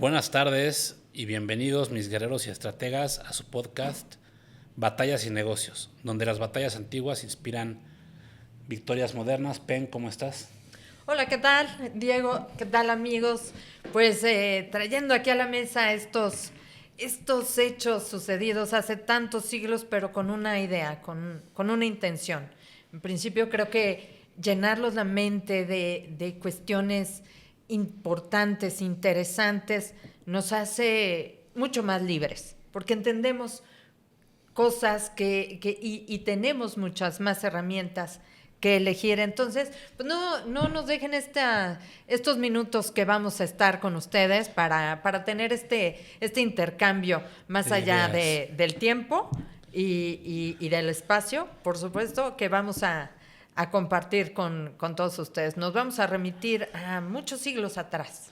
Buenas tardes y bienvenidos mis guerreros y estrategas a su podcast Batallas y Negocios, donde las batallas antiguas inspiran victorias modernas. Pen, ¿cómo estás? Hola, ¿qué tal, Diego? ¿Qué tal, amigos? Pues trayendo aquí a la mesa estos hechos sucedidos hace tantos siglos, pero con una idea, con una intención. En principio creo que llenarlos la mente de cuestiones importantes, interesantes, nos hace mucho más libres, porque entendemos cosas y tenemos muchas más herramientas que elegir. Entonces, pues no nos dejen estos minutos que vamos a estar con ustedes para tener este intercambio más allá del tiempo y del espacio, por supuesto, que vamos a compartir con todos ustedes. Nos vamos a remitir a muchos siglos atrás.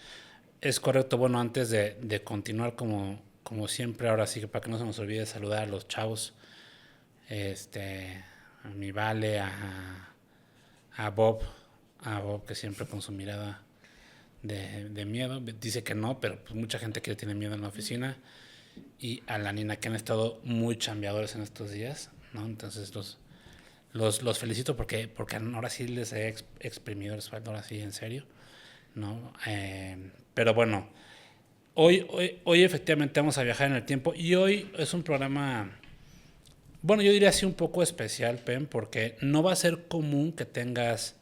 Es correcto. Bueno, antes de continuar como siempre, ahora sí que para que no se nos olvide saludar a los chavos, a mi Vale, a Bob, que siempre con su mirada de miedo, dice que no, pero pues mucha gente que tiene miedo en la oficina, y a la Nina, que han estado muy chambeadores en estos días, ¿no? Entonces los felicito porque ahora sí les he exprimido el sueldo, ahora sí, en serio, ¿no? Pero bueno, hoy efectivamente vamos a viajar en el tiempo, y hoy es un programa, bueno, yo diría así un poco especial, Pen, porque no va a ser común que tengas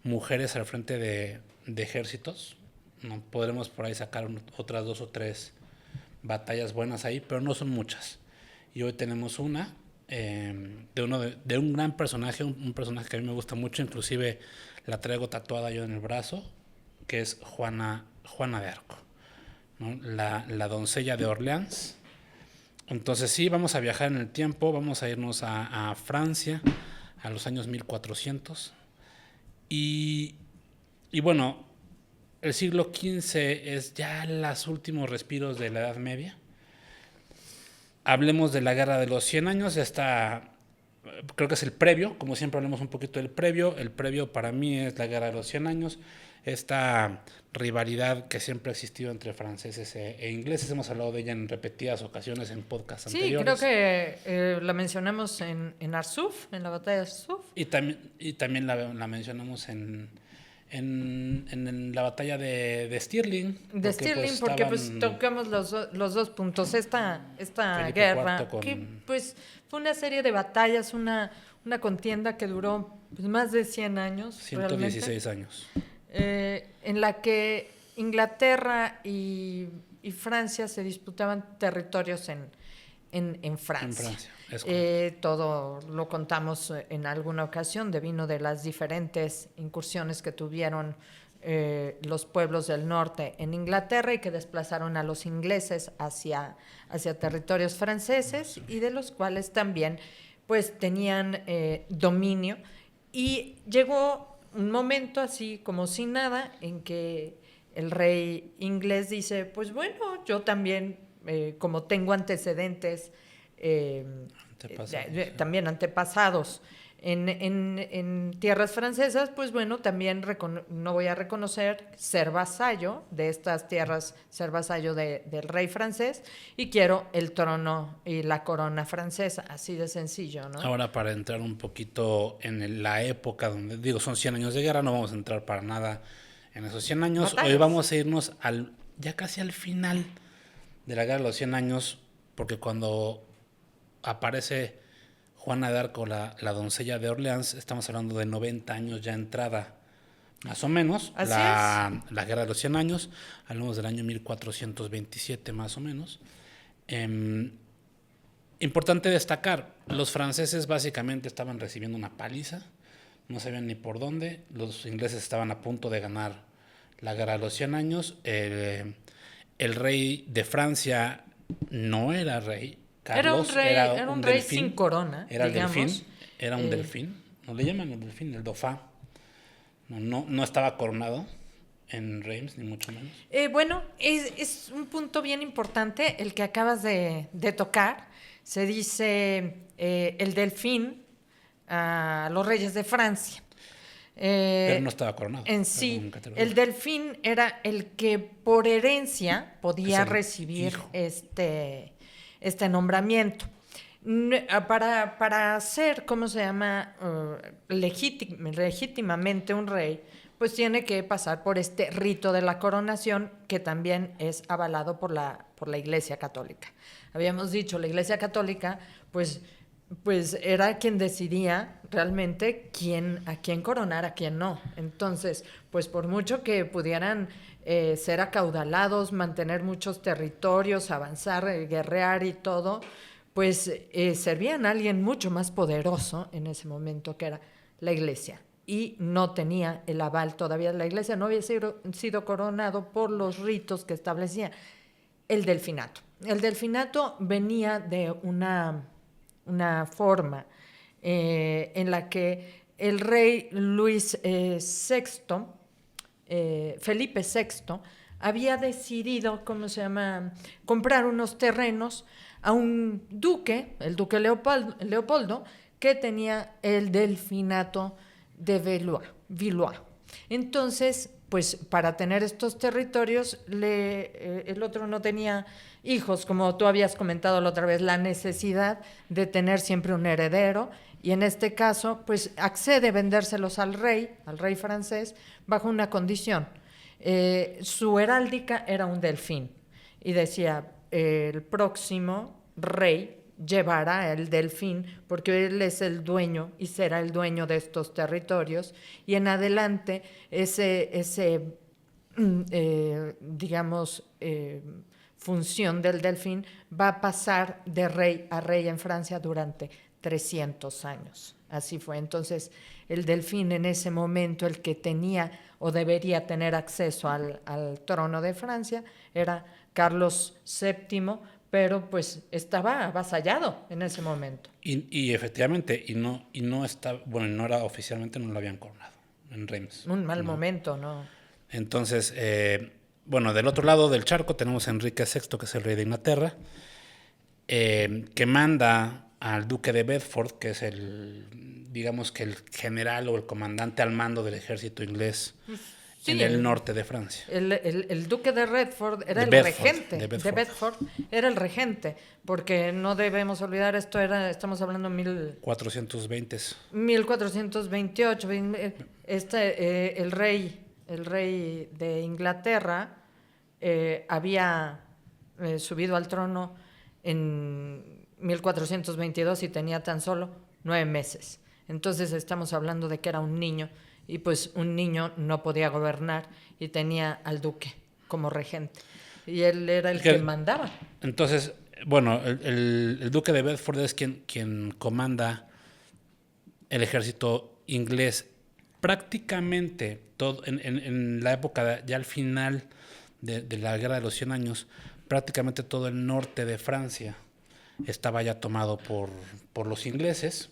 mujeres al frente de ejércitos. No podremos por ahí sacar otras dos o tres batallas buenas ahí, pero no son muchas. Y hoy tenemos una de un gran personaje, un personaje que a mí me gusta mucho, inclusive la traigo tatuada yo en el brazo, que es Juana de Arco, ¿no? La doncella de Orleans. Entonces sí, vamos a viajar en el tiempo, vamos a irnos a Francia, a los años 1400. Y, y bueno, el siglo XV es ya los últimos respiros de la Edad Media. Hablemos de la Guerra de los 100 años, creo que es el previo, como siempre hablemos un poquito del previo. El previo para mí es la Guerra de los 100 años, esta rivalidad que siempre ha existido entre franceses e ingleses. Hemos hablado de ella en repetidas ocasiones en podcasts anteriores. Sí, creo que la mencionamos en Arsuf, en la batalla de Arsuf. Y también la mencionamos en la batalla de Stirling. De Stirling, porque pues tocamos los dos puntos. Esta guerra, que pues fue una serie de batallas, una contienda que duró pues, más de 100 años. 116 realmente, años. En la que Inglaterra y Francia se disputaban territorios en Francia. Todo lo contamos en alguna ocasión, devino de las diferentes incursiones que tuvieron los pueblos del norte en Inglaterra y que desplazaron a los ingleses hacia territorios franceses, y de los cuales también pues tenían dominio. Y llegó un momento así como sin nada en que el rey inglés dice, pues bueno, yo también, como tengo antecedentes, también antepasados en tierras francesas, pues bueno, también no voy a reconocer ser vasallo de estas tierras, ser vasallo del rey francés, y quiero el trono y la corona francesa, así de sencillo, ¿no? Ahora, para entrar un poquito en la época donde, digo, son 100 años de guerra, no vamos a entrar para nada en esos 100 años. Batallas. Hoy vamos a irnos ya casi al final de la guerra de los 100 años, porque cuando aparece Juana de Arco, la doncella de Orleans, estamos hablando de 90 años ya entrada, más o menos, la Guerra de los 100 años. Hablamos del año 1427 más o menos. Importante destacar, los franceses básicamente estaban recibiendo una paliza, no sabían ni por dónde. Los ingleses estaban a punto de ganar la Guerra de los 100 años. El rey de Francia no era rey. Carlos era un rey sin corona. Era digamos. El delfín, era un delfín. No le llaman el delfín, el dauphin. No estaba coronado en Reims, ni mucho menos. Bueno, es un punto bien importante el que acabas de tocar. Se dice el delfín a los reyes de Francia. Pero no estaba coronado. En sí, el delfín era el que por herencia podía recibir este nombramiento. Para ser, ¿cómo se llama? Legítimamente un rey, pues tiene que pasar por este rito de la coronación, que también es avalado por la Iglesia Católica. Habíamos dicho, la Iglesia Católica, pues era quien decidía realmente a quién coronar, a quién no. Entonces, pues por mucho que pudieran ser acaudalados, mantener muchos territorios, avanzar, guerrear y todo, pues servían a alguien mucho más poderoso en ese momento, que era la Iglesia. Y no tenía el aval todavía. La Iglesia no había sido coronado por los ritos que establecía el delfinato. El delfinato venía de una forma en la que el rey Felipe VI, había decidido, comprar unos terrenos a un duque, el duque Leopoldo, que tenía el delfinato de Valois. Entonces, pues para tener estos territorios, el otro no tenía hijos, como tú habías comentado la otra vez, la necesidad de tener siempre un heredero, y en este caso, pues accede a vendérselos al rey francés, bajo una condición. Su heráldica era un delfín, y decía, el próximo rey llevará el delfín, porque él es el dueño y será el dueño de estos territorios, y en adelante función del delfín va a pasar de rey a rey en Francia durante 300 años. Así fue. Entonces, el delfín en ese momento, el que tenía o debería tener acceso al trono de Francia, era Carlos VII, pero pues estaba avasallado en ese momento. Y efectivamente, no era oficialmente, no lo habían coronado en Reims. Un mal momento, ¿no? Entonces, del otro lado del charco tenemos a Enrique VI, que es el rey de Inglaterra, que manda al duque de Bedford, que es el general o el comandante al mando del ejército inglés en el norte de Francia. El duque de Bedford era regente. De Bedford era el regente, porque no debemos olvidar, estamos hablando 1420. 1428. El rey de Inglaterra había subido al trono en 1422 y tenía tan solo 9 meses. Entonces estamos hablando de que era un niño, y pues un niño no podía gobernar, y tenía al duque como regente, y él era el que mandaba. Entonces, el duque de Bedford es quien comanda el ejército inglés prácticamente todo en la época, ya al final de la Guerra de los 100 años, prácticamente todo el norte de Francia estaba ya tomado por los ingleses.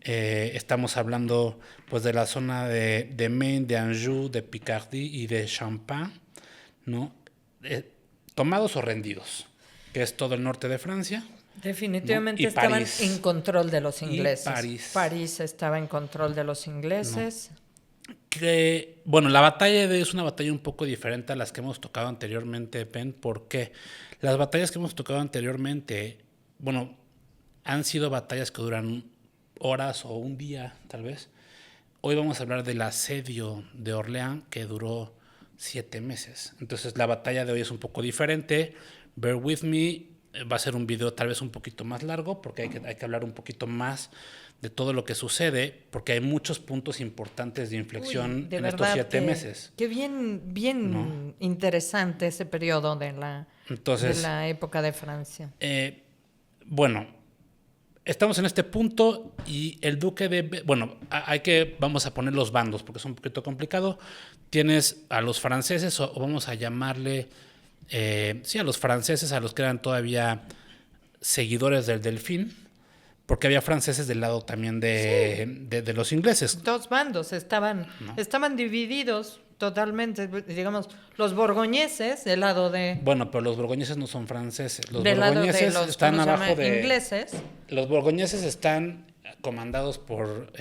Estamos hablando pues de la zona de Maine, de Anjou, de Picardie y de Champagne, ¿no? Tomados o rendidos, que es todo el norte de Francia. Definitivamente, ¿no? Estaban París, en control de los ingleses. París estaba en control de los ingleses. ¿No? La batalla es una batalla un poco diferente a las que hemos tocado anteriormente, Pen, porque las batallas que hemos tocado anteriormente, han sido batallas que duran horas o un día, tal vez. Hoy vamos a hablar del asedio de Orleans, que duró 7 meses. Entonces, la batalla de hoy es un poco diferente. Bear with me. Va a ser un video tal vez un poquito más largo, porque hay que hablar un poquito más de todo lo que sucede, porque hay muchos puntos importantes de inflexión en estos 7 meses. Qué bien, ¿no? Interesante ese periodo de la época de Francia. Estamos en este punto, y el duque de... vamos a poner los bandos, porque es un poquito complicado. Tienes a los franceses, o vamos a llamarle... a los franceses, a los que eran todavía seguidores del delfín, porque había franceses del lado también de los ingleses. Dos bandos estaban divididos totalmente, digamos, los borgoñeses del lado de... pero los borgoñeses no son franceses. Los del borgoñeses lado de los, están abajo de ingleses. Los borgoñeses están comandados por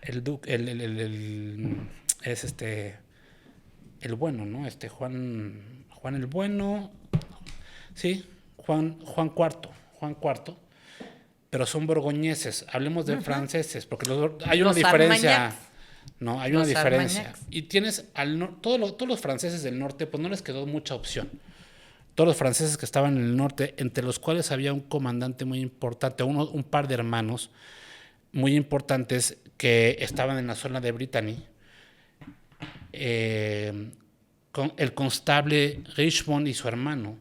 el duque, es el bueno, ¿no? Juan el Bueno, sí, Juan IV, pero son borgoñeses. Hablemos de franceses, porque hay una Los diferencia. Armagnacs. No, hay una Los diferencia. Armagnacs. Y tienes todos los franceses del norte, pues no les quedó mucha opción. Todos los franceses que estaban en el norte, entre los cuales había un comandante muy importante, un par de hermanos muy importantes que estaban en la zona de Brittany. Con el constable Richmond y su hermano,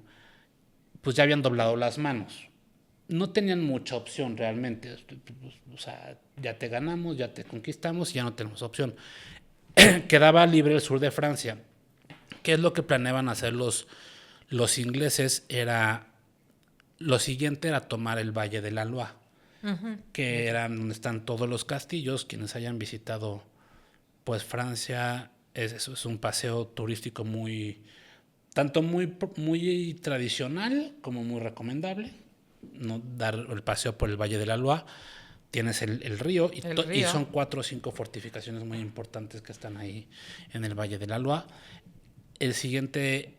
pues ya habían doblado las manos. No tenían mucha opción realmente. O sea, ya te ganamos, ya te conquistamos, ya no tenemos opción. Quedaba libre el sur de Francia. ¿Qué es lo que planeaban hacer los ingleses? Lo siguiente era tomar el Valle de la Loire, que eran donde están todos los castillos. Quienes hayan visitado pues Francia, es un paseo turístico tanto muy tradicional como muy recomendable. No dar el paseo por el Valle de la Loire. Tienes el río, y son 4 o 5 fortificaciones muy importantes que están ahí en el Valle de la Loire. El siguiente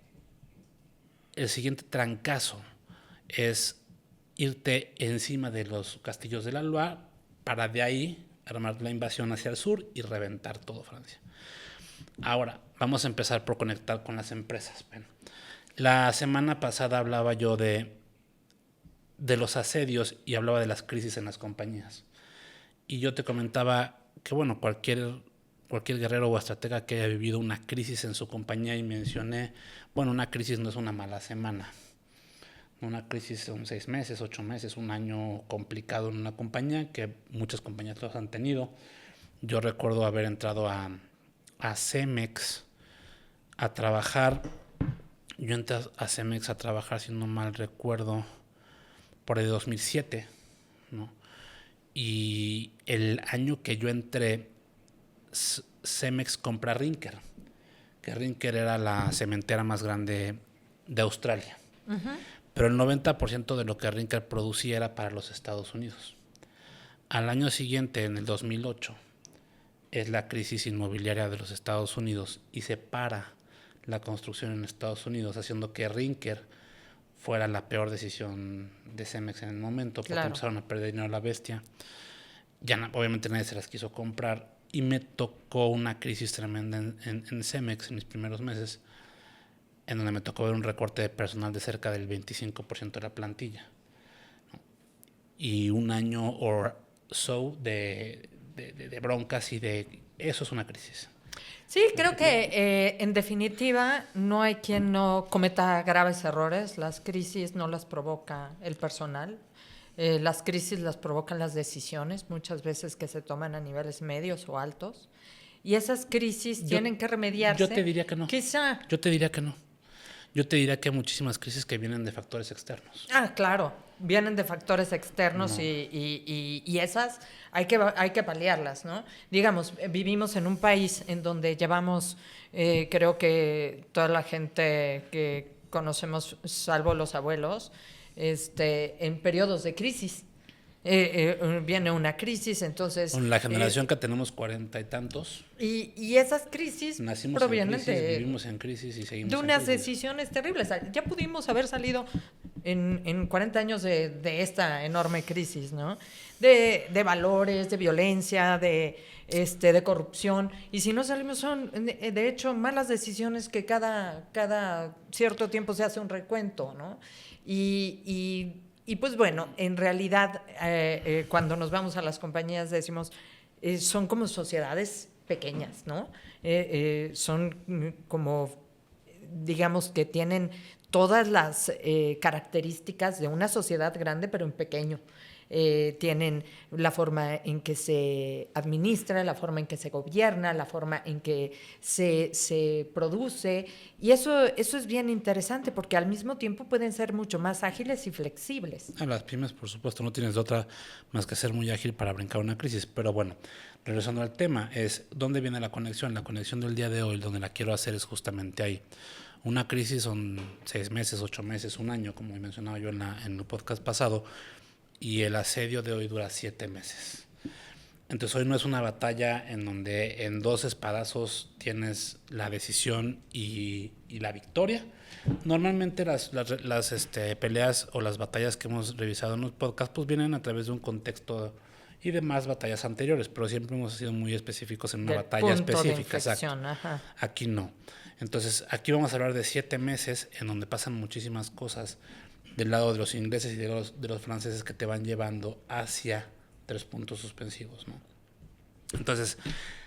trancazo es irte encima de los castillos de la Loire para de ahí armar la invasión hacia el sur y reventar todo Francia. Ahora, vamos a empezar por conectar con las empresas. Bueno, la semana pasada hablaba yo de los asedios y hablaba de las crisis en las compañías. Y yo te comentaba que, bueno, cualquier guerrero o estratega que haya vivido una crisis en su compañía, y mencioné, bueno, una crisis no es una mala semana. Una crisis son 6 meses, 8 meses, un año complicado en una compañía, que muchas compañías los han tenido. Yo recuerdo haber entrado a Cemex a trabajar. Yo entré a Cemex a trabajar, si no mal recuerdo, por el 2007, ¿no? Y el año que yo entré, Cemex compra Rinker, que Rinker era la cementera más grande de Australia. Pero el 90% de lo que Rinker producía era para los Estados Unidos. Al año siguiente, en el 2008, es la crisis inmobiliaria de los Estados Unidos y se para la construcción en Estados Unidos, haciendo que Rinker fuera la peor decisión de Cemex en el momento, porque empezaron a perder dinero a la bestia. Ya obviamente nadie se las quiso comprar, y me tocó una crisis tremenda en Cemex en mis primeros meses, en donde me tocó ver un recorte de personal de cerca del 25% de la plantilla, ¿no? Y un año o so de broncas, y eso es una crisis. Sí, creo que en definitiva no hay quien no cometa graves errores. Las crisis no las provoca el personal. Las crisis las provocan las decisiones, muchas veces que se toman a niveles medios o altos. Y esas crisis tienen que remediarse. Yo te diría que no. Quizá. Yo te diría que no. Yo te diría que hay muchísimas crisis que vienen de factores externos. Ah, claro, vienen de factores externos, y esas hay que paliarlas, ¿no? Digamos, vivimos en un país en donde llevamos, creo que toda la gente que conocemos, salvo los abuelos, en periodos de crisis. Viene una crisis, entonces... Con la generación que tenemos 40 y tantos. Y esas crisis nacimos provienen en crisis, vivimos en crisis y seguimos de en unas crisis. decisiones terribles. Ya pudimos haber salido en 40 años de esta enorme crisis, ¿no? De valores, de violencia, de corrupción. Y si no salimos, son, de hecho, malas decisiones que cada cierto tiempo se hace un recuento, ¿no? Y pues bueno, en realidad, cuando nos vamos a las compañías decimos, son como sociedades pequeñas, ¿no? Son como, digamos, que tienen todas las características de una sociedad grande, pero en pequeño. Tienen la forma en que se administra, la forma en que se gobierna, la forma en que se produce, y eso es bien interesante, porque al mismo tiempo pueden ser mucho más ágiles y flexibles. Las pymes, por supuesto, no tienes de otra más que ser muy ágil para brincar una crisis. Pero bueno, regresando al tema, es ¿dónde viene la conexión? La conexión del día de hoy, donde la quiero hacer, es justamente ahí. Una crisis son 6 meses, 8 meses, un año, como mencionaba yo en el podcast pasado, y el asedio de hoy dura 7 meses. Entonces hoy no es una batalla en donde en 2 espadazos tienes la decisión y la victoria. Normalmente las peleas o las batallas que hemos revisado en los podcasts pues vienen a través de un contexto y de más batallas anteriores, pero siempre hemos sido muy específicos en una Del batalla punto específica. de inflexión, ajá. Aquí no. Entonces aquí vamos a hablar de 7 meses en donde pasan muchísimas cosas del lado de los ingleses y de los franceses que te van llevando hacia 3 puntos suspensivos, ¿no? Entonces,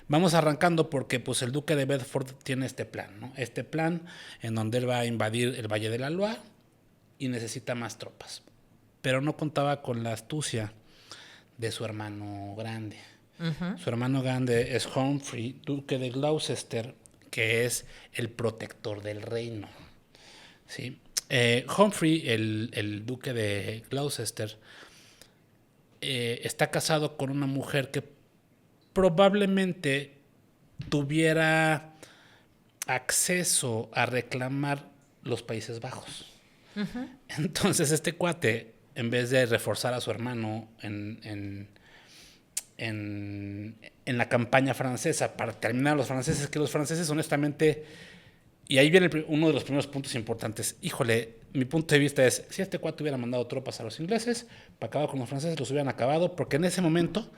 vamos arrancando porque pues el duque de Bedford tiene este plan, ¿no? Este plan en donde él va a invadir el Valle de la Loire y necesita más tropas. Pero no contaba con la astucia de su hermano grande. Uh-huh. Su hermano grande es Humphrey, duque de Gloucester, que es el protector del reino, ¿sí? Humphrey, el duque de Gloucester, está casado con una mujer que probablemente tuviera acceso a reclamar los Países Bajos. Uh-huh. Entonces este cuate, en vez de reforzar a su hermano en la campaña francesa para terminar a los franceses, que los franceses honestamente, y ahí viene uno de los primeros puntos importantes, híjole, mi punto de vista es, si este cuate hubiera mandado tropas a los ingleses, para acabar con los franceses, los hubieran acabado, porque en ese momento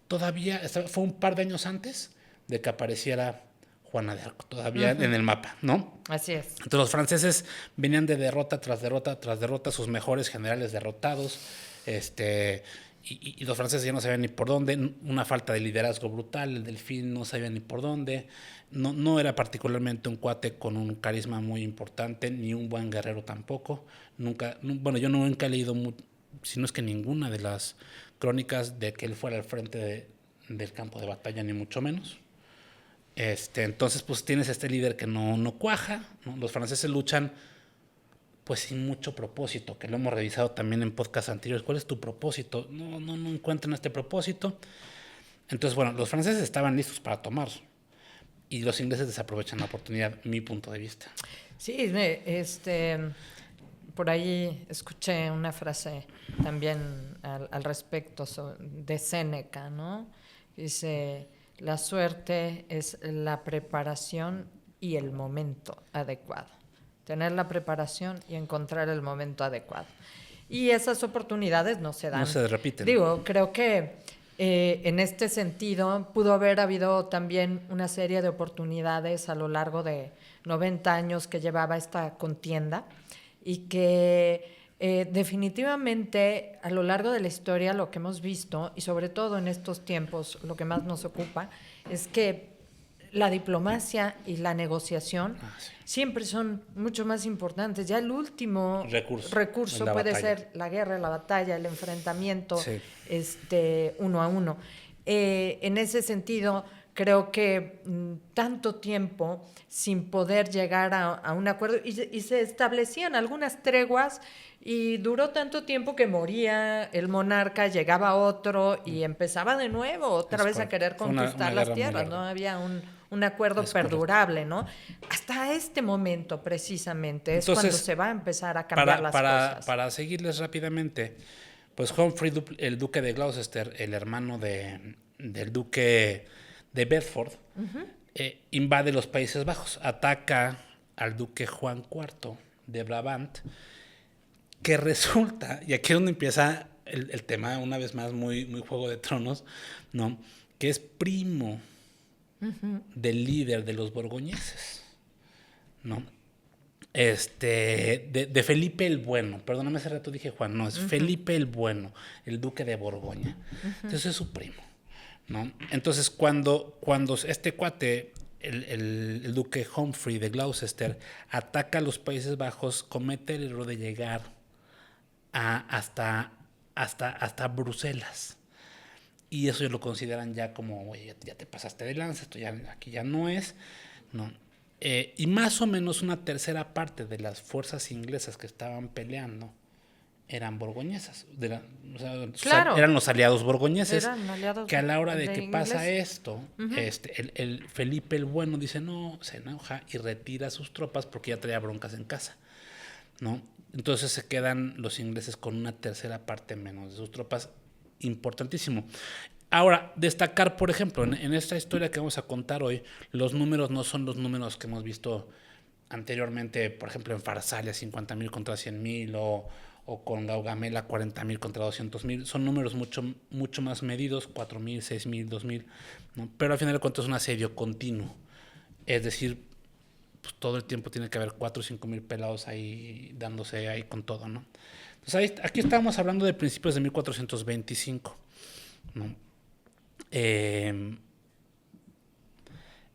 todavía fue un par de años antes de que apareciera Juana de Arco, todavía uh-huh. en el mapa, ¿no? Así es. Entonces los franceses venían de derrota tras derrota tras derrota, sus mejores generales derrotados, y los franceses ya no sabían ni por dónde, una falta de liderazgo brutal, el Delfín no sabía ni por dónde, no era particularmente un cuate con un carisma muy importante, ni un buen guerrero tampoco, yo nunca he leído, si no es que ninguna de las crónicas de que él fuera al frente del campo de batalla, ni mucho menos. Entonces pues tienes este líder que no cuaja, ¿no? Los franceses luchan pues sin mucho propósito, que lo hemos revisado también en podcasts anteriores. ¿Cuál es tu propósito? No encuentran este propósito. Entonces, bueno, los franceses estaban listos para tomar y los ingleses desaprovechan la oportunidad, mi punto de vista. Sí, por ahí escuché una frase también al respecto de Séneca, ¿no? Dice, la suerte es la preparación y el momento adecuado. Tener la preparación y encontrar el momento adecuado. Y esas oportunidades no se dan. No se repiten. Digo, creo que en este sentido pudo haber habido también una serie de oportunidades a lo largo de 90 años que llevaba esta contienda y que definitivamente a lo largo de la historia lo que hemos visto, y sobre todo en estos tiempos lo que más nos ocupa, es que la diplomacia y la negociación siempre son mucho más importantes. Ya el último recurso puede ser la guerra, la batalla, el enfrentamiento uno a uno. En ese sentido, creo que tanto tiempo sin poder llegar a un acuerdo y se establecían algunas treguas y duró tanto tiempo que moría el monarca, llegaba otro y empezaba de nuevo otra vez a querer conquistar las tierras. No había un acuerdo perdurable, ¿no? Hasta este momento, precisamente, es entonces, cuando se va a empezar a cambiar las cosas. Para seguirles rápidamente, pues Humphrey, el duque de Gloucester, el hermano del duque de Bedford, uh-huh. Invade los Países Bajos, ataca al duque Juan IV de Brabant, que resulta, y aquí es donde empieza el tema, una vez más, muy, muy Juego de Tronos, ¿no? Que es primo uh-huh. del líder de los borgoñeses, ¿no? De Felipe el Bueno, perdóname, hace rato dije Juan, no, es uh-huh. Felipe el Bueno, el duque de Borgoña. Uh-huh. Entonces es su primo, ¿no? Entonces cuando este cuate, el duque Humphrey de Gloucester, ataca a los Países Bajos, comete el error de llegar hasta Bruselas. Y eso lo consideran ya como, oye, ya te pasaste de lanza, esto ya aquí ya no es, ¿no? Y más o menos una tercera parte de las fuerzas inglesas que estaban peleando eran borgoñesas. Claro. Eran los aliados borgoñeses. Aliados que a la hora de que inglés. Pasa esto, uh-huh. el Felipe el Bueno dice no, se enoja y retira sus tropas porque ya traía broncas en casa, ¿no? Entonces se quedan los ingleses con una tercera parte menos de sus tropas. Importantísimo. Ahora, destacar, por ejemplo, en esta historia que vamos a contar hoy, los números no son los números que hemos visto anteriormente, por ejemplo, en Farsalia, 50,000 contra 100,000, o con Gaugamela, 40,000 contra 200,000. Son números mucho más medidos, 4,000, 6,000, 2,000, ¿no? Pero al final de cuentas es un asedio continuo. Es decir, pues, todo el tiempo tiene que haber 4 o 5,000 pelados ahí dándose ahí con todo, ¿no? Entonces aquí estamos hablando de principios de 1425, ¿no?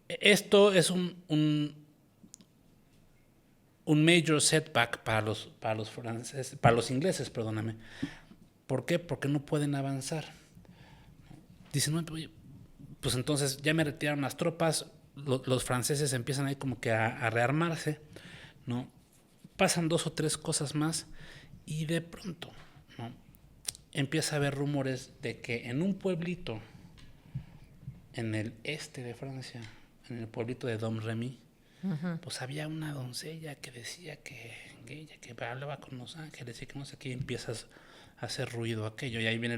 Esto es un major setback para los franceses, para los ingleses, perdóname. ¿Por qué? Porque no pueden avanzar. Dicen, no, pues entonces ya me retiraron las tropas, los franceses empiezan ahí como que a rearmarse, ¿no? Pasan 2 o 3 cosas más y de pronto, ¿no?, empieza a haber rumores de que en un pueblito en el este de Francia, en el pueblito de Domremy, pues había una doncella que decía que ella que hablaba con los ángeles y que no sé qué, y empiezas a hacer ruido aquello, y ahí viene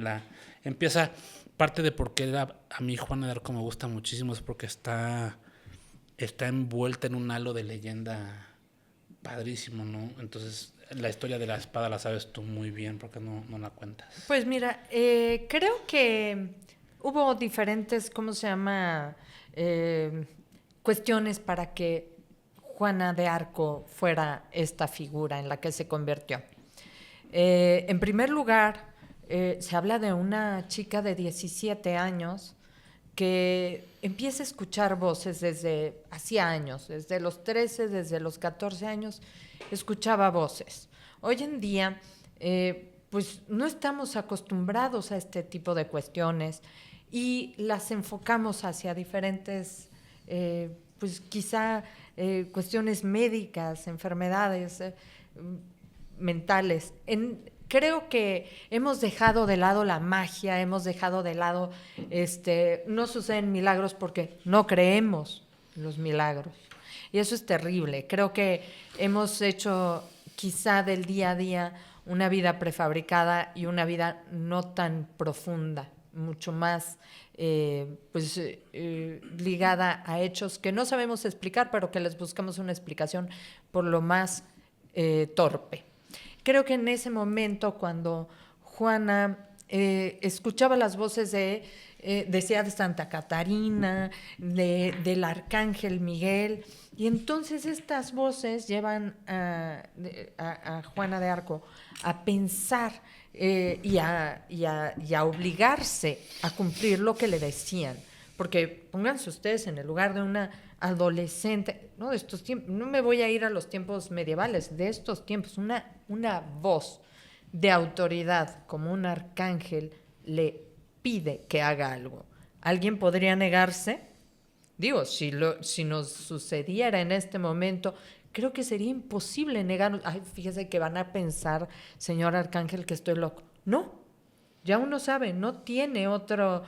empieza parte de por qué a mí Juana de Arco me gusta muchísimo, es porque está envuelta en un halo de leyenda padrísimo, ¿no? Entonces la historia de la espada la sabes tú muy bien, porque no la cuentas. Pues mira, creo que hubo diferentes, ¿cómo se llama?, cuestiones para que Juana de Arco fuera esta figura en la que se convirtió. En primer lugar, se habla de una chica de 17 años que empieza a escuchar voces desde hacía años, desde los 13, desde los 14 años, escuchaba voces. Hoy en día, pues no estamos acostumbrados a este tipo de cuestiones y las enfocamos hacia diferentes, pues quizá cuestiones médicas, enfermedades mentales. Creo que hemos dejado de lado la magia, hemos dejado de lado, no suceden milagros porque no creemos en los milagros. Y eso es terrible. Creo que hemos hecho quizá del día a día una vida prefabricada y una vida no tan profunda, mucho más ligada a hechos que no sabemos explicar, pero que les buscamos una explicación por lo más torpe. Creo que en ese momento, cuando Juana escuchaba las voces decía de Santa Catarina, del Arcángel Miguel, y entonces estas voces llevan a Juana de Arco a pensar y a obligarse a cumplir lo que le decían. Porque pónganse ustedes en el lugar de una adolescente, ¿no?, de estos tiempos, no me voy a ir a los tiempos medievales, de estos tiempos, una voz de autoridad como un arcángel le pide que haga algo. ¿Alguien podría negarse? Digo, si nos sucediera en este momento, creo que sería imposible negarnos. Ay, fíjese que van a pensar, señor arcángel, que estoy loco. No, ya uno sabe, no tiene otro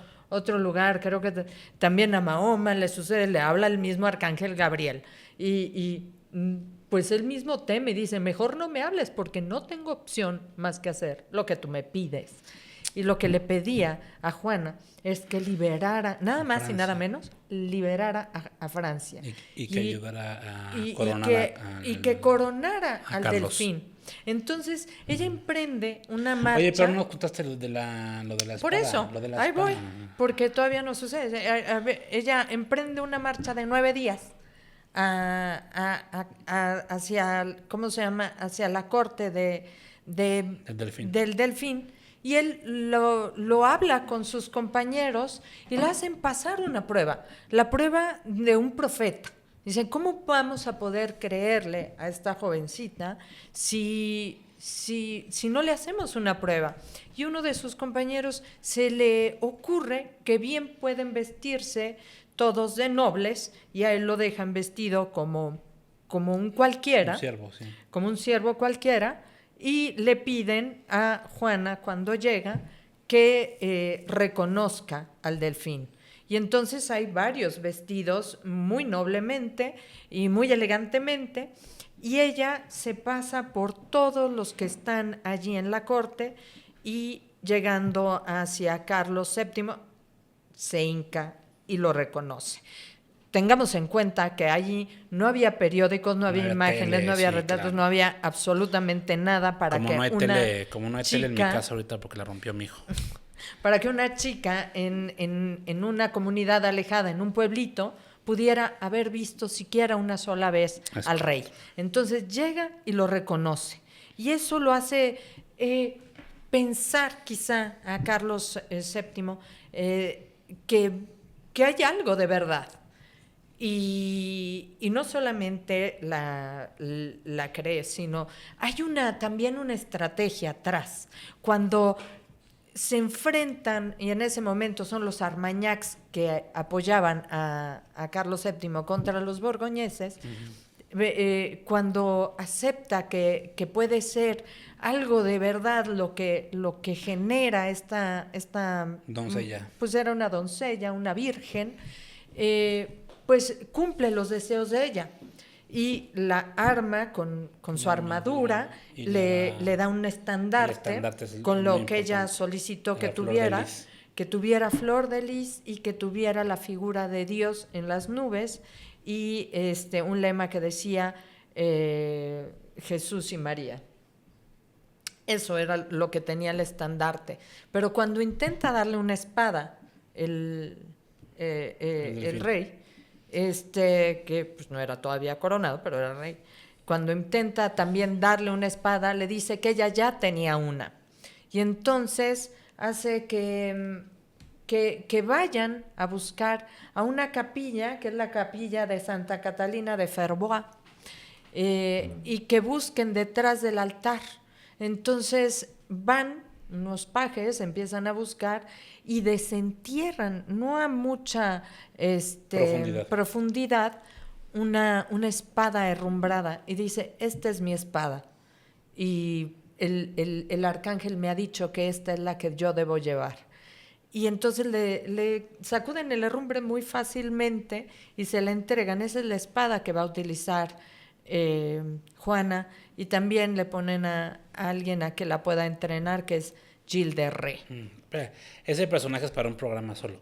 lugar. Creo que también a Mahoma le sucede, le habla el mismo arcángel Gabriel. Y pues él mismo teme y dice, mejor no me hables porque no tengo opción más que hacer lo que tú me pides. Y lo que le pedía a Juana es que liberara, nada más Francia, y nada menos, liberara a Francia. Y que ayudara a coronar que coronara al Delfín. Entonces, ella emprende una marcha. Oye, pero no contaste lo de la espada. Por eso, ahí voy, porque todavía no sucede. Ella emprende una marcha de 9 días hacia, ¿cómo se llama?, hacia la corte del Delfín. Y él lo habla con sus compañeros y le hacen pasar una prueba, la prueba de un profeta. Dicen, ¿cómo vamos a poder creerle a esta jovencita si no le hacemos una prueba? Y uno de sus compañeros se le ocurre que bien pueden vestirse todos de nobles y a él lo dejan vestido como un cualquiera, un siervo, sí, como un siervo cualquiera. Y le piden a Juana, cuando llega, que reconozca al Delfín. Y entonces hay varios vestidos muy noblemente y muy elegantemente, y ella se pasa por todos los que están allí en la corte y llegando hacia Carlos VII, se hinca y lo reconoce. Tengamos en cuenta que allí no había periódicos, no había imágenes, tele, no había retratos, claro. No había absolutamente nada para como que no hay una tele, como no hay chica, tele en mi casa ahorita porque la rompió mi hijo. Para que una chica en una comunidad alejada, en un pueblito, pudiera haber visto siquiera una sola vez al rey. Entonces llega y lo reconoce. Y eso lo hace pensar quizá a Carlos VII que hay algo de verdad. Y no solamente la cree, sino hay también una estrategia atrás. Cuando se enfrentan, y en ese momento son los Armagnacs que apoyaban a Carlos VII contra los borgoñeses, cuando acepta que puede ser algo de verdad lo que genera esta doncella. Pues era una doncella, una virgen, pues cumple los deseos de ella y la arma con su armadura, le da un estandarte con lo que ella solicitó que tuviera flor de lis y que tuviera la figura de Dios en las nubes y un lema que decía Jesús y María. Eso era lo que tenía el estandarte. Pero cuando intenta darle una espada el rey, que pues no era todavía coronado, pero era rey, cuando intenta también darle una espada, le dice que ella ya tenía una. Y entonces hace que vayan a buscar a una capilla, que es la capilla de Santa Catalina de Ferbois, y que busquen detrás del altar. Entonces van unos pajes, empiezan a buscar y desentierran, no a mucha profundidad, una espada herrumbrada y dice, esta es mi espada y el arcángel me ha dicho que esta es la que yo debo llevar. Y entonces le sacuden el herrumbre muy fácilmente y se la entregan. Esa es la espada que va a utilizar Juana, y también le ponen a alguien a que la pueda entrenar, que es Gilles de Rais. Ese personaje es para un programa solo.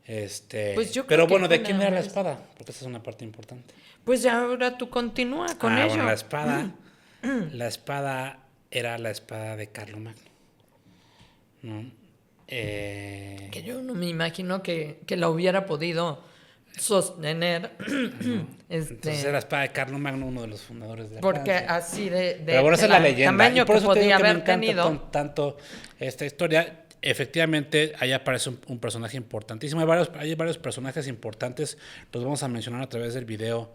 Pues yo pero bueno, ¿de quién era la espada? Porque esa es una parte importante. Pues ya ahora tú continúa con ello. Bueno, la espada era la espada de Carlomagno, ¿no? Que yo no me imagino que la hubiera podido sostener. No. Entonces era la espada de Carlomagno, uno de los fundadores de la porque Francia. Así de pero bueno, esa es la leyenda. Tamaño y por que eso podía te digo haber que me tenido. Tanto esta historia. Efectivamente, ahí aparece un personaje importantísimo. Hay varios personajes importantes. Los vamos a mencionar a través del video.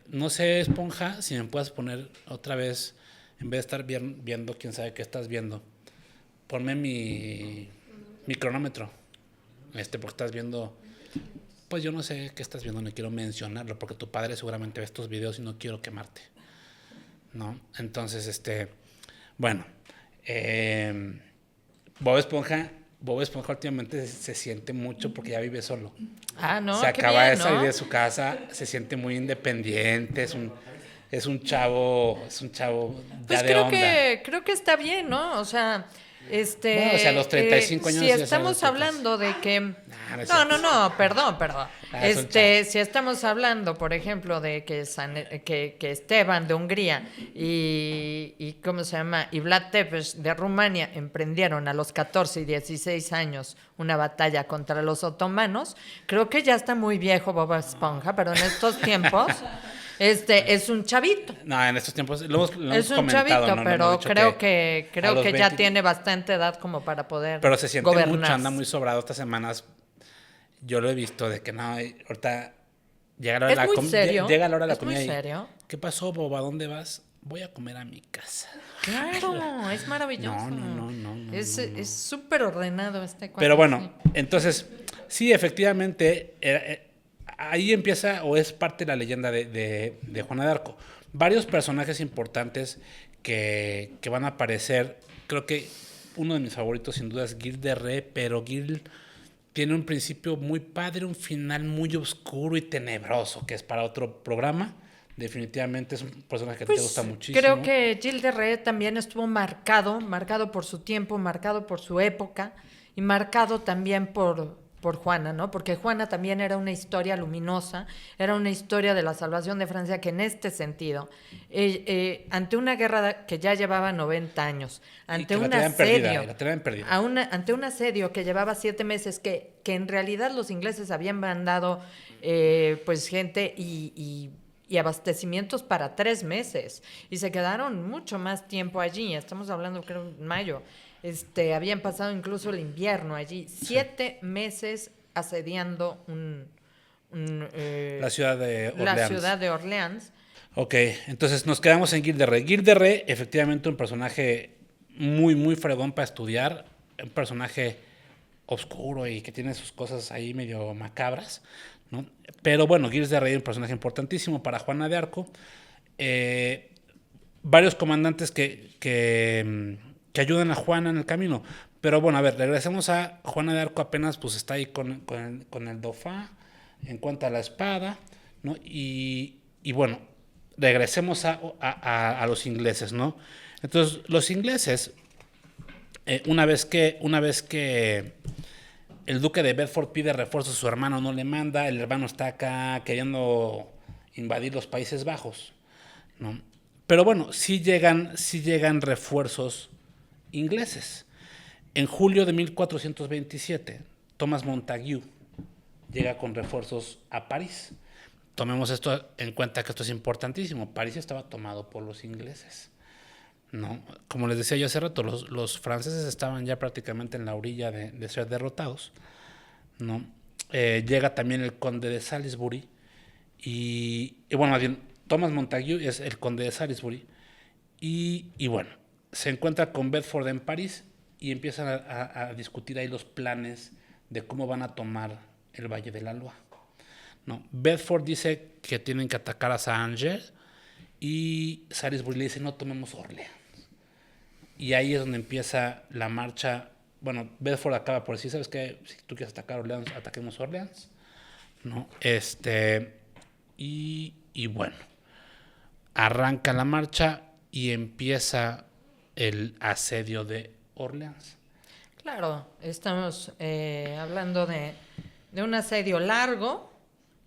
No sé, Esponja, si me puedes poner otra vez, en vez de estar viendo, quién sabe qué estás viendo, ponme mi cronómetro. Porque estás viendo, pues yo no sé qué estás viendo, no quiero mencionarlo, porque tu padre seguramente ve estos videos y no quiero quemarte, ¿no? Entonces, bueno, Bob Esponja últimamente se siente mucho porque ya vive solo. No, se acaba de salir de su casa, se siente muy independiente, es un chavo pues de onda. Creo que está bien, ¿no? O sea, bueno, o sea, a los 35 años si estamos hablando de que no, perdón. Si estamos hablando, por ejemplo, de que Esteban de Hungría y ¿cómo se llama? Y Vlad Tepes de Rumania emprendieron a los 14 y 16 años una batalla contra los otomanos, creo que ya está muy viejo Bob Esponja, pero en estos tiempos es un chavito. No, en estos tiempos lo hemos un comentado, chavito, ¿no? pero creo que 20... ya tiene bastante edad como para poder pero se siente gobernar. mucho, anda muy sobrado estas semanas. Yo lo he visto de que no, ahorita llega la hora de la comida. Llega la hora de la comida. ¿Es muy serio? ¿Qué pasó, Bob? ¿A dónde vas? Voy a comer a mi casa. Claro, es maravilloso. No. Es súper ordenado este cuadro. Pero bueno, entonces, sí, efectivamente, ahí empieza o es parte de la leyenda de Juana de Arco. Varios personajes importantes que van a aparecer. Creo que uno de mis favoritos sin duda es Gilles de Rais, pero Gilles tiene un principio muy padre, un final muy oscuro y tenebroso, que es para otro programa. Definitivamente es un personaje que te gusta muchísimo. Creo que Gilles de Rais también estuvo marcado por su tiempo, marcado por su época, y marcado también por Juana, ¿no? Porque Juana también era una historia luminosa, era una historia de la salvación de Francia que en este sentido, ante una guerra que ya llevaba 90 años, ante un asedio, ante un asedio que llevaba 7 meses, que en realidad los ingleses habían mandado pues gente y abastecimientos para 3 meses y se quedaron mucho más tiempo allí. Estamos hablando, creo, en mayo. Habían pasado incluso el invierno allí. 7 meses asediando la ciudad de Orleans. La ciudad de Orleans. Ok, entonces nos quedamos en Gilles de Rais. Gilles de Rais, efectivamente, un personaje muy, muy fregón para estudiar. Un personaje oscuro y que tiene sus cosas ahí medio macabras, ¿no? Pero bueno, Gilles de Rais es un personaje importantísimo para Juana de Arco. Varios comandantes que ayudan a Juana en el camino. Pero bueno, a ver, regresemos a Juana de Arco. Apenas pues está ahí con el Dauphin, encuentra la espada, ¿no? Y bueno, regresemos a los ingleses, ¿no? Entonces, los ingleses, una vez que el duque de Bedford pide refuerzos, su hermano no le manda, el hermano está acá queriendo invadir los Países Bajos, ¿no? Pero bueno, sí llegan refuerzos ingleses. En julio de 1427, Thomas Montagu llega con refuerzos a París. Tomemos esto en cuenta, que esto es importantísimo. París estaba tomado por los ingleses, ¿no? Como les decía yo hace rato, los franceses estaban ya prácticamente en la orilla de ser derrotados, ¿no? Llega también el conde de Salisbury y bueno, más bien, Thomas Montagu es el conde de Salisbury y bueno, se encuentra con Bedford en París y empiezan a discutir ahí los planes de cómo van a tomar el Valle de la Loire, ¿no? Bedford dice que tienen que atacar a Saint-Angers y Salisbury le dice no, tomemos Orleans. Y ahí es donde empieza la marcha. Bueno, Bedford acaba por decir, ¿sabes qué? Si tú quieres atacar Orleans, ataquemos Orleans, ¿no? Y bueno, arranca la marcha y empieza el asedio de Orleans. Claro, estamos hablando de un asedio largo,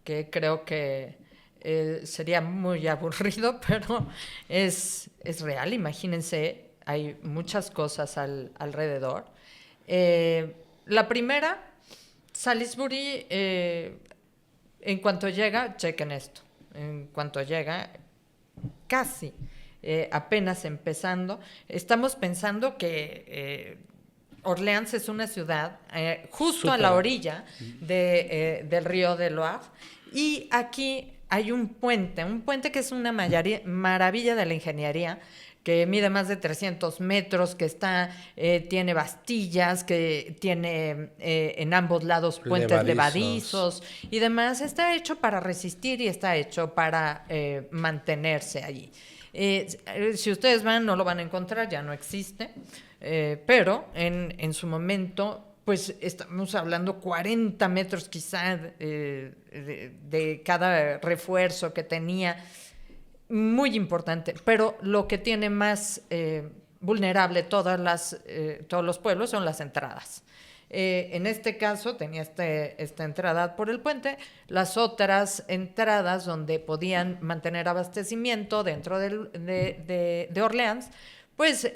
que creo que sería muy aburrido, pero es real. Imagínense, hay muchas cosas alrededor. La primera, Salisbury, en cuanto llega, chequen esto, en cuanto llega, casi apenas empezando, estamos pensando que Orleans es una ciudad justo Súper. A la orilla del río de Loire, y aquí hay un puente que es una maravilla de la ingeniería, que mide más de 300 metros, que tiene bastillas, que tiene en ambos lados puentes levadizos y demás. Está hecho para resistir y está hecho para mantenerse allí. Si ustedes van, no lo van a encontrar, ya no existe, pero en su momento, pues estamos hablando 40 metros quizá de cada refuerzo que tenía. Muy importante, pero lo que tiene más vulnerable todos los pueblos son las entradas. En este caso tenía esta entrada por el puente, las otras entradas donde podían mantener abastecimiento dentro de Orleans, pues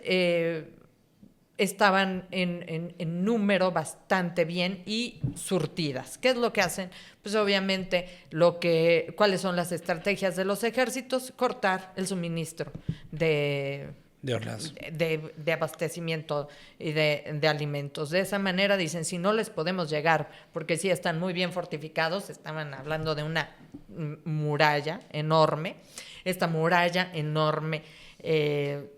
estaban en número bastante bien y surtidas. ¿Qué es lo que hacen? Pues obviamente ¿cuáles son las estrategias de los ejércitos? Cortar el suministro de Orleans, de abastecimiento y de alimentos. De esa manera dicen, si no les podemos llegar, porque sí están muy bien fortificados, estaban hablando de una muralla enorme, esta muralla enorme,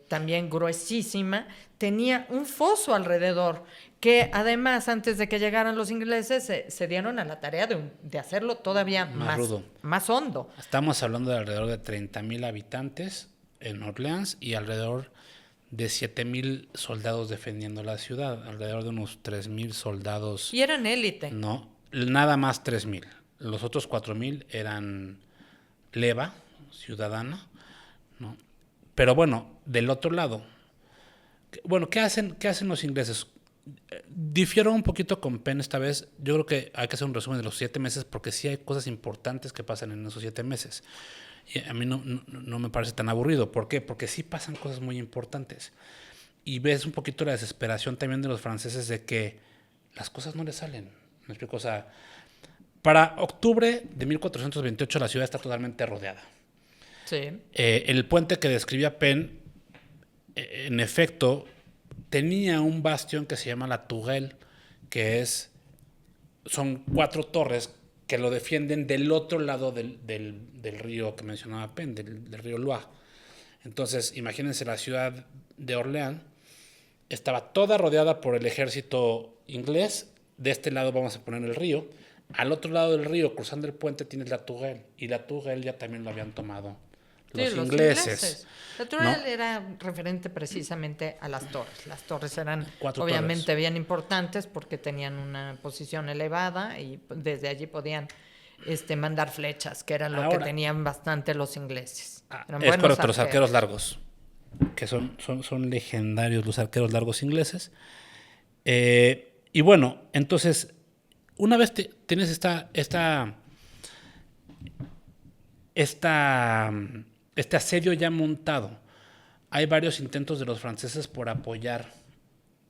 también gruesísima, tenía un foso alrededor, que además, antes de que llegaran los ingleses, se dieron a la tarea de hacerlo todavía más hondo. Estamos hablando de alrededor de 30,000 habitantes en Orleans y alrededor de 7,000 soldados defendiendo la ciudad, alrededor de unos 3,000 soldados. Y eran élite. No, nada más 3,000. Los otros 4,000 eran leva, ciudadana, ¿no? Pero bueno, del otro lado, bueno, ¿qué hacen los ingleses? Difiero un poquito con Penn esta vez. Yo creo que hay que hacer un resumen de los 7 meses porque sí hay cosas importantes que pasan en esos 7 meses. Y a mí no me parece tan aburrido. ¿Por qué? Porque sí pasan cosas muy importantes. Y ves un poquito la desesperación también de los franceses de que las cosas no les salen. ¿Me explico? O sea, para octubre de 1428 la ciudad está totalmente rodeada. Sí. El puente que describía Penn, en efecto, tenía un bastión que se llama la Tourelle, que son 4 torres que lo defienden del otro lado del río que mencionaba Penn, del río Loire. Entonces, imagínense la ciudad de Orleans, estaba toda rodeada por el ejército inglés. De este lado vamos a poner el río. Al otro lado del río, cruzando el puente, tienes la Tourelle. Y la Tourelle ya también lo habían tomado los ingleses. La Tourelle era referente precisamente a las torres. Las torres eran 4 obviamente torres. bien importantes porque tenían una posición elevada y desde allí podían mandar flechas, que eran lo que tenían bastante los ingleses. Es correcto, los arqueros largos, que son legendarios los arqueros largos ingleses. Y bueno, entonces, una vez tienes este asedio ya montado, hay varios intentos de los franceses por apoyar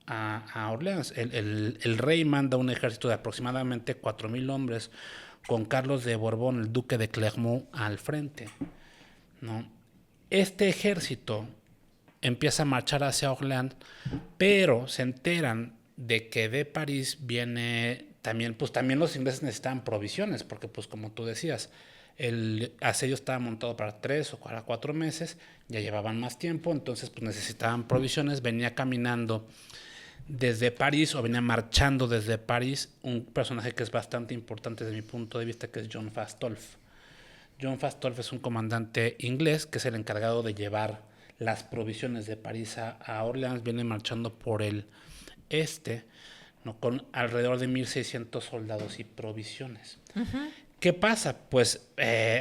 a Orleans. El rey manda un ejército de aproximadamente 4,000 hombres con Carlos de Borbón, el duque de Clermont, al frente, ¿no? Este ejército empieza a marchar hacia Orleans, pero se enteran de que de París viene también, pues también los ingleses necesitaban provisiones, porque pues como tú decías, el asedio estaba montado para 3 o para 4 meses, ya llevaban más tiempo, entonces pues necesitaban provisiones. Venía caminando desde París o venía marchando desde París un personaje que es bastante importante desde mi punto de vista, que es John Fastolf. John Fastolf es un comandante inglés que es el encargado de llevar las provisiones de París a Orleans. Viene marchando por el ¿no? Con alrededor de 1,600 soldados y provisiones. Uh-huh. ¿Qué pasa? Pues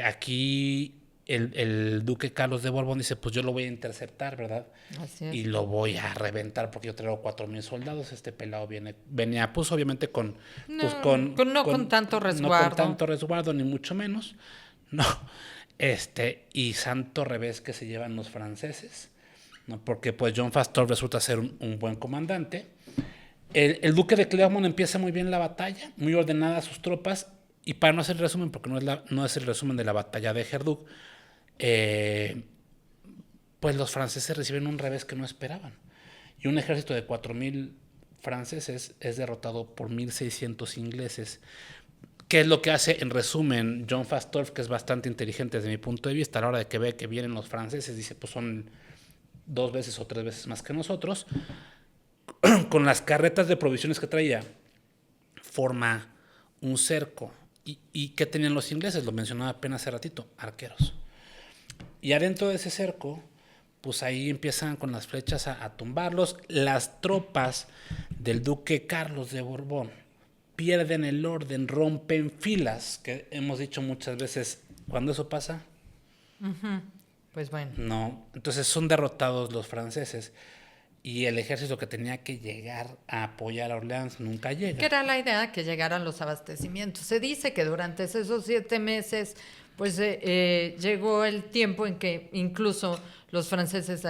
aquí el duque Carlos de Borbón dice, pues yo lo voy a interceptar, ¿verdad? Así es. Y lo voy a reventar porque yo traigo 4,000 soldados. Este pelado venía pues obviamente con tanto resguardo. No con tanto resguardo, ni mucho menos. No. Y santo revés que se llevan los franceses, ¿no? Porque pues John Fastolf resulta ser un buen comandante. El duque de Clermont empieza muy bien la batalla, muy ordenada a sus tropas. Y para no hacer el resumen, porque no es el resumen de la batalla de Herduc, pues los franceses reciben un revés que no esperaban. Y un ejército de 4,000 franceses es derrotado por 1,600 ingleses. ¿Qué es lo que hace, en resumen, John Fastolf, que es bastante inteligente desde mi punto de vista? A la hora de que ve que vienen los franceses, dice, pues son 2 veces o 3 veces más que nosotros. Con las carretas de provisiones que traía, forma un cerco. ¿Y qué tenían los ingleses? Lo mencionaba apenas hace ratito, arqueros. Y adentro de ese cerco, pues ahí empiezan con las flechas a tumbarlos. Las tropas del duque Carlos de Borbón pierden el orden, rompen filas, que hemos dicho muchas veces, cuando eso pasa, pues bueno. No, entonces son derrotados los franceses. Y el ejército que tenía que llegar a apoyar a Orleans nunca llega. Que era la idea, que llegaran los abastecimientos. Se dice que durante esos 7 meses, pues llegó el tiempo en que incluso los franceses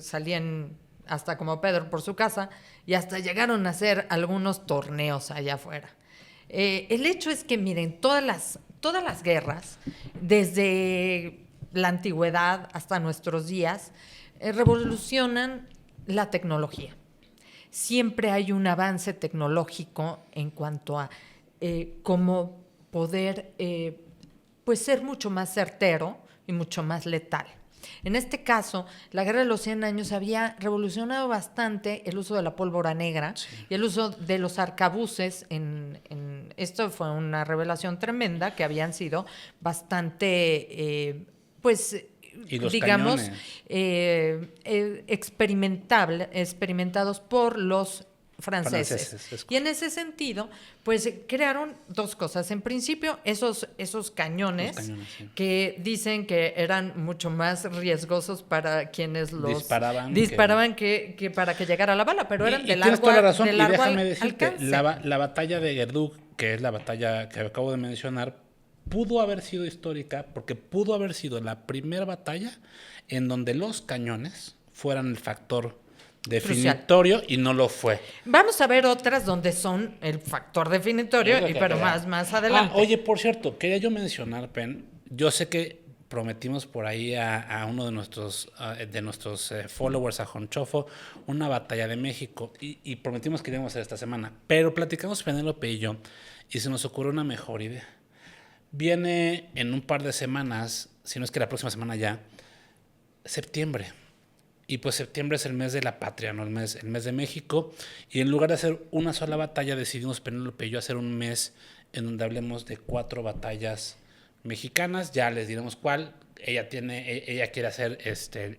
salían hasta como Pedro por su casa y hasta llegaron a hacer algunos torneos allá afuera. El hecho es que, miren, todas las guerras, desde la antigüedad hasta nuestros días, revolucionan la tecnología. Siempre hay un avance tecnológico en cuanto a cómo poder pues ser mucho más certero y mucho más letal. En este caso, la Guerra de los 100 años había revolucionado bastante el uso de la pólvora negra, sí, y el uso de los arcabuces. Esto fue una revelación tremenda, que habían sido bastante, digamos, experimentados por los franceses. Y en ese sentido, pues crearon dos cosas. En principio, esos cañones, sí. que dicen que eran mucho más riesgosos para quienes los disparaban que para que llegara la bala, pero eran de largo, toda la razón. De y largo déjame decirte, alcance. la batalla de Gerdú, que es la batalla que acabo de mencionar, pudo haber sido histórica porque pudo haber sido la primera batalla en donde los cañones fueran el factor definitorio y no lo fue. Vamos a ver otras donde son el factor definitorio, pero más adelante. Oye, por cierto, quería yo mencionar, Pen, yo sé que prometimos por ahí a uno de nuestros followers, a Jonchofo, una batalla de México y prometimos que íbamos a hacer esta semana, pero platicamos Penélope y yo y se nos ocurrió una mejor idea. Viene en un par de semanas, si no es que la próxima semana ya, septiembre. Y pues septiembre es el mes de la patria, ¿no? El mes de México. Y en lugar de hacer una sola batalla, decidimos Penélope y yo hacer un mes en donde hablemos de 4 batallas mexicanas. Ya les diremos cuál. Ella quiere hacer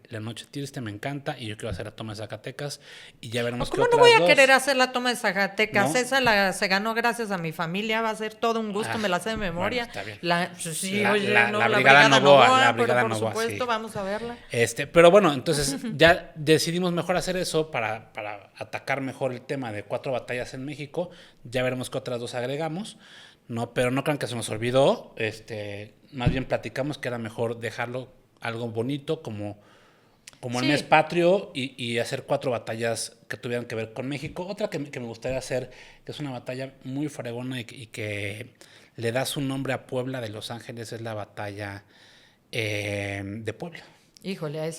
La Noche Triste, me encanta, y yo quiero hacer la toma de Zacatecas. Y ya veremos ¿Cómo no voy a querer hacer la toma de Zacatecas? ¿No? Esa se ganó gracias a mi familia, va a ser todo un gusto, me la sé de memoria. Bueno, está bien. La Brigada Novoa, la Brigada Novoa, por supuesto, sí. Vamos a verla. Pero bueno, entonces ya decidimos mejor hacer eso para atacar mejor el tema de 4 batallas en México. Ya veremos qué otras 2 agregamos. No, pero no crean que se nos olvidó. Más bien platicamos que era mejor dejarlo algo bonito como el mes patrio y hacer 4 batallas que tuvieran que ver con México. Otra que me gustaría hacer, que es una batalla muy fregona y que le da su nombre a Puebla de Los Ángeles, es la batalla de Puebla. Híjole,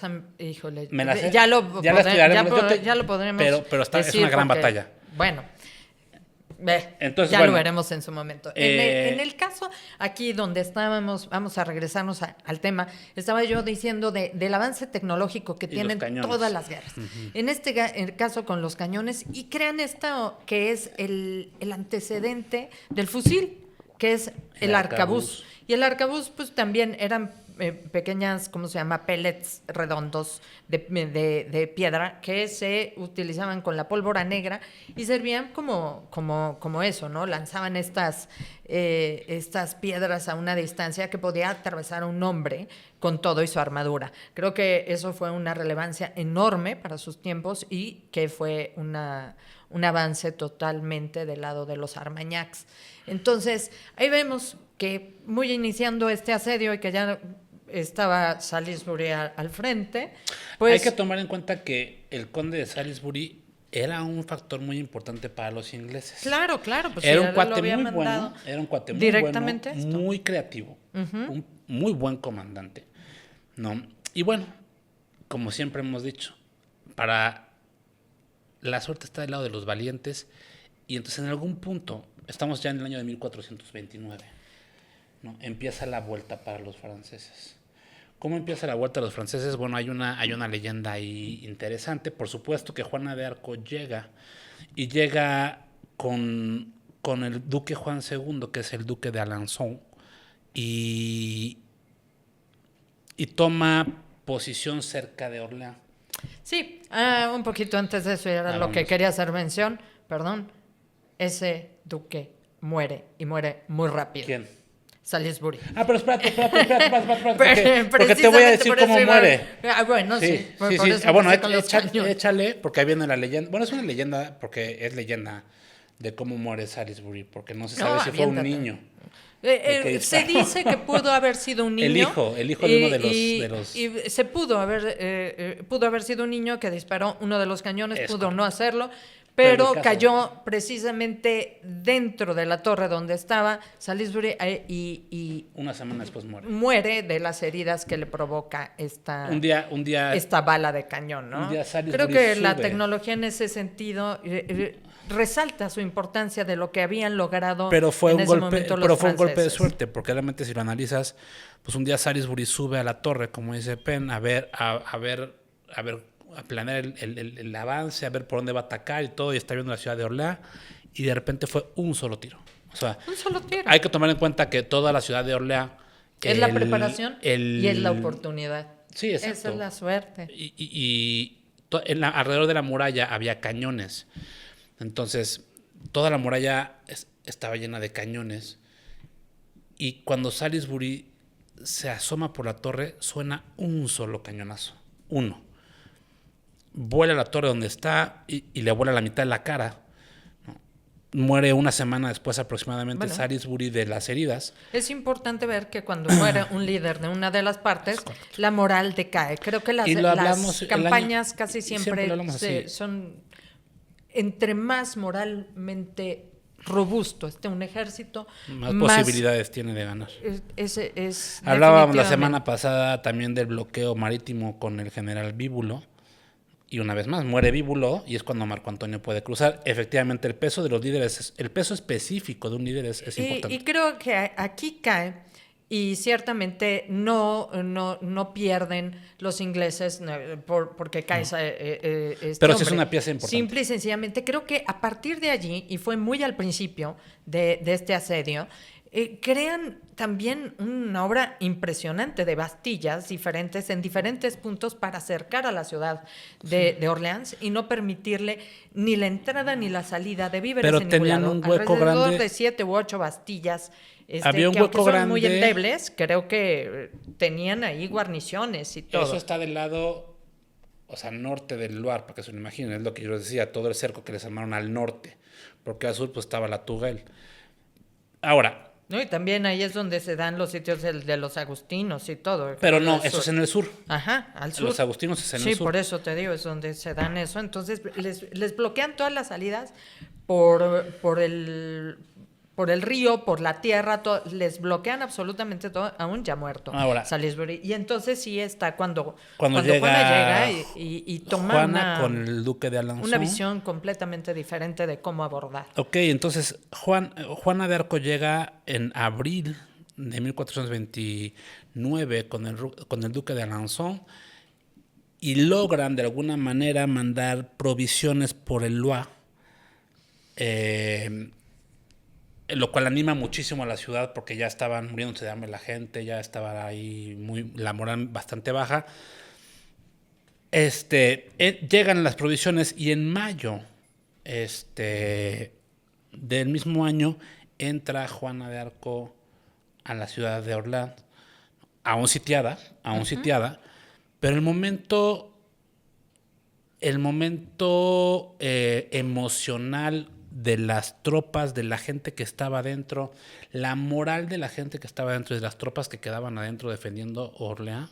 ya lo podremos pero es una gran batalla. Bueno, entonces, lo veremos en su momento. En el caso aquí donde estábamos, vamos a regresarnos al tema, estaba yo diciendo del avance tecnológico que tienen todas las guerras. Uh-huh. En el caso con los cañones, y crean esto que es el antecedente del fusil, que es el arcabuz. Y el arcabuz pues también eran pequeñas, ¿cómo se llama? Pellets redondos de piedra que se utilizaban con la pólvora negra y servían como eso, ¿no? Lanzaban estas piedras a una distancia que podía atravesar a un hombre con todo y su armadura. Creo que eso fue una relevancia enorme para sus tiempos y que fue un avance totalmente del lado de los Armagnacs. Entonces, ahí vemos que muy iniciando este asedio y que ya estaba Salisbury al frente, pues... Hay que tomar en cuenta que el conde de Salisbury era un factor muy importante para los ingleses. Claro, pues era un cuate muy bueno, directamente muy creativo, uh-huh. Un muy buen comandante, ¿no? Y bueno, como siempre hemos dicho, para la suerte está del lado de los valientes, y entonces en algún punto, estamos ya en el año de 1429, ¿no? Empieza la vuelta para los franceses. ¿Cómo empieza la vuelta a los franceses? Bueno, hay una leyenda ahí interesante. Por supuesto que Juana de Arco llega con el duque Juan II, que es el duque de Alençon, y toma posición cerca de Orleans. Sí, un poquito antes de eso era lo que quería hacer mención. Perdón, ese duque muere y muere muy rápido. ¿Quién? Salisbury. Pero espérate, porque te voy a decir cómo muere. Bueno, sí. Échale, porque ahí viene la leyenda. Bueno, es una leyenda, porque es leyenda de cómo muere Salisbury, porque no se sabe si fue un niño. Se dice que pudo haber sido un niño. El hijo de uno de los... Y se pudo haber sido un niño que disparó uno de los cañones, pudo no hacerlo, pero cayó precisamente dentro de la torre donde estaba Salisbury y una semana después muere de las heridas que le provoca esta bala de cañón, ¿no? Creo que la tecnología en ese sentido resalta su importancia de lo que habían logrado en ese momento los franceses. Pero fue un golpe de suerte, porque realmente si lo analizas, pues un día Salisbury sube a la torre, como dice Penn, a planear el avance, a ver por dónde va a atacar y todo, y está viendo la ciudad de Orleans, y de repente fue un solo tiro. O sea, un solo tiro. Hay que tomar en cuenta que toda la ciudad de Orleans... Es la preparación y es la oportunidad. Sí, exacto. Esa es la suerte. Y alrededor de la muralla había cañones. Entonces, toda la muralla estaba llena de cañones. Y cuando Salisbury se asoma por la torre, suena un solo cañonazo. Uno. Vuela a la torre donde está y le vuela la mitad de la cara. Muere una semana después aproximadamente Salisbury de las heridas. Es importante ver que cuando muere un líder de una de las partes, la moral decae. Creo que las campañas casi siempre son, entre más moralmente robusto esté un ejército, más posibilidades tiene de ganar. Hablábamos la semana pasada también del bloqueo marítimo con el general Bíbulo. Y una vez más, muere Bíbulo y es cuando Marco Antonio puede cruzar. Efectivamente, el peso de los líderes, el peso específico de un líder es importante. Y creo que aquí cae, y ciertamente no pierden los ingleses porque cae Pero sí es una pieza importante. Simple y sencillamente, creo que a partir de allí, y fue muy al principio de este asedio, crean también una obra impresionante de bastillas diferentes en diferentes puntos para acercar a la ciudad de Orleans y no permitirle ni la entrada ni la salida de víveres. Pero tenían un hueco alrededor grande. De 7 u 8 bastillas. Había un que hueco son grande. Muy endebles, creo que tenían ahí guarniciones y todo. Eso está del lado, o sea, norte del Loire, para que se lo imaginen. Es lo que yo les decía, todo el cerco que les armaron al norte, porque al sur pues estaba la Tourelle. Ahora. No, y también ahí es donde se dan los sitios de los agustinos y todo. Pero no, eso es en el sur. Ajá, al sur. Los agustinos es en el sur. Sí, por eso te digo, es donde se dan eso. Entonces, les bloquean todas las salidas por el río, por la tierra, les bloquean absolutamente todo, aún ya muerto. Ahora, Salisbury. Y entonces sí está cuando Juana llega y toma Juana con el duque de Alençon. Una visión completamente diferente de cómo abordar. Ok, entonces Juana de Arco llega en abril de 1429 con el duque de Alençon y logran de alguna manera mandar provisiones por el Loire. Lo cual anima muchísimo a la ciudad porque ya estaban muriéndose de hambre la gente, ya estaba ahí la moral bastante baja. Llegan las provisiones y en mayo del mismo año entra Juana de Arco a la ciudad de Orleans, aún sitiada, pero el momento emocional de las tropas, de la gente que estaba adentro, la moral de la gente que estaba adentro y de las tropas que quedaban adentro defendiendo Orleans,